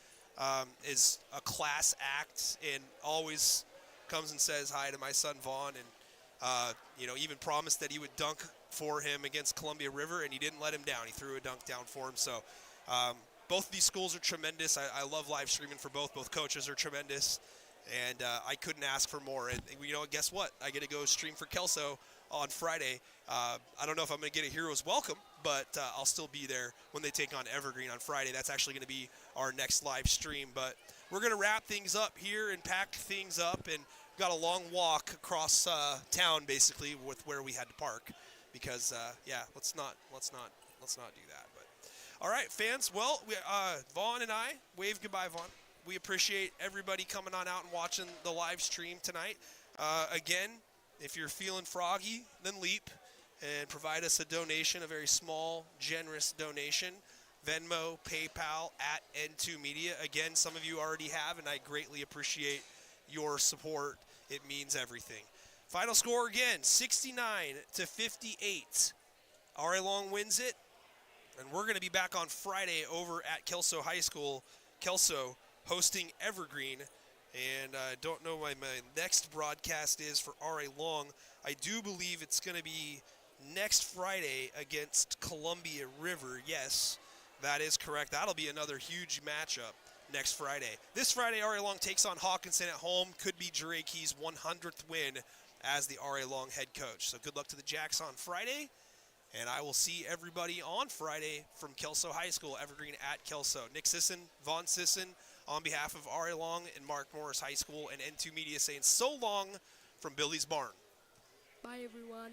is a class act and always comes and says hi to my son, Vaughn, and, even promised that he would dunk for him against Columbia River, and he didn't let him down. He threw a dunk down for him. So, both of these schools are tremendous. I love live streaming for both. Both coaches are tremendous, and I couldn't ask for more. And guess what? I get to go stream for Kelso on Friday. I don't know if I'm going to get a hero's welcome, but I'll still be there when they take on Evergreen on Friday. That's actually going to be our next live stream. But we're going to wrap things up here and pack things up, and got a long walk across town basically with where we had to park, because let's not do that. But all right, fans. Well, Vaughn and I wave goodbye, Vaughn. We appreciate everybody coming on out and watching the live stream tonight. Again, if you're feeling froggy, then leap and provide us a donation, a very small, generous donation. Venmo, PayPal, at N2 Media. Again, some of you already have, and I greatly appreciate your support. It means everything. Final score again, 69-58. R.A. Long wins it. And we're going to be back on Friday over at Kelso High School. Kelso hosting Evergreen. And I don't know when my next broadcast is for R.A. Long. I do believe it's going to be next Friday against Columbia River. Yes, that is correct. That'll be another huge matchup next Friday. This Friday, R.A. Long takes on Hawkinson at home. Could be Jure Key's 100th win as the R.A. Long head coach. So good luck to the Jacks on Friday. And I will see everybody on Friday from Kelso High School, Evergreen at Kelso. Nick Sisson, Vaughn Sisson, on behalf of R.A. Long and Mark Morris High School and N2 Media saying so long from Billy's Barn. Bye, everyone.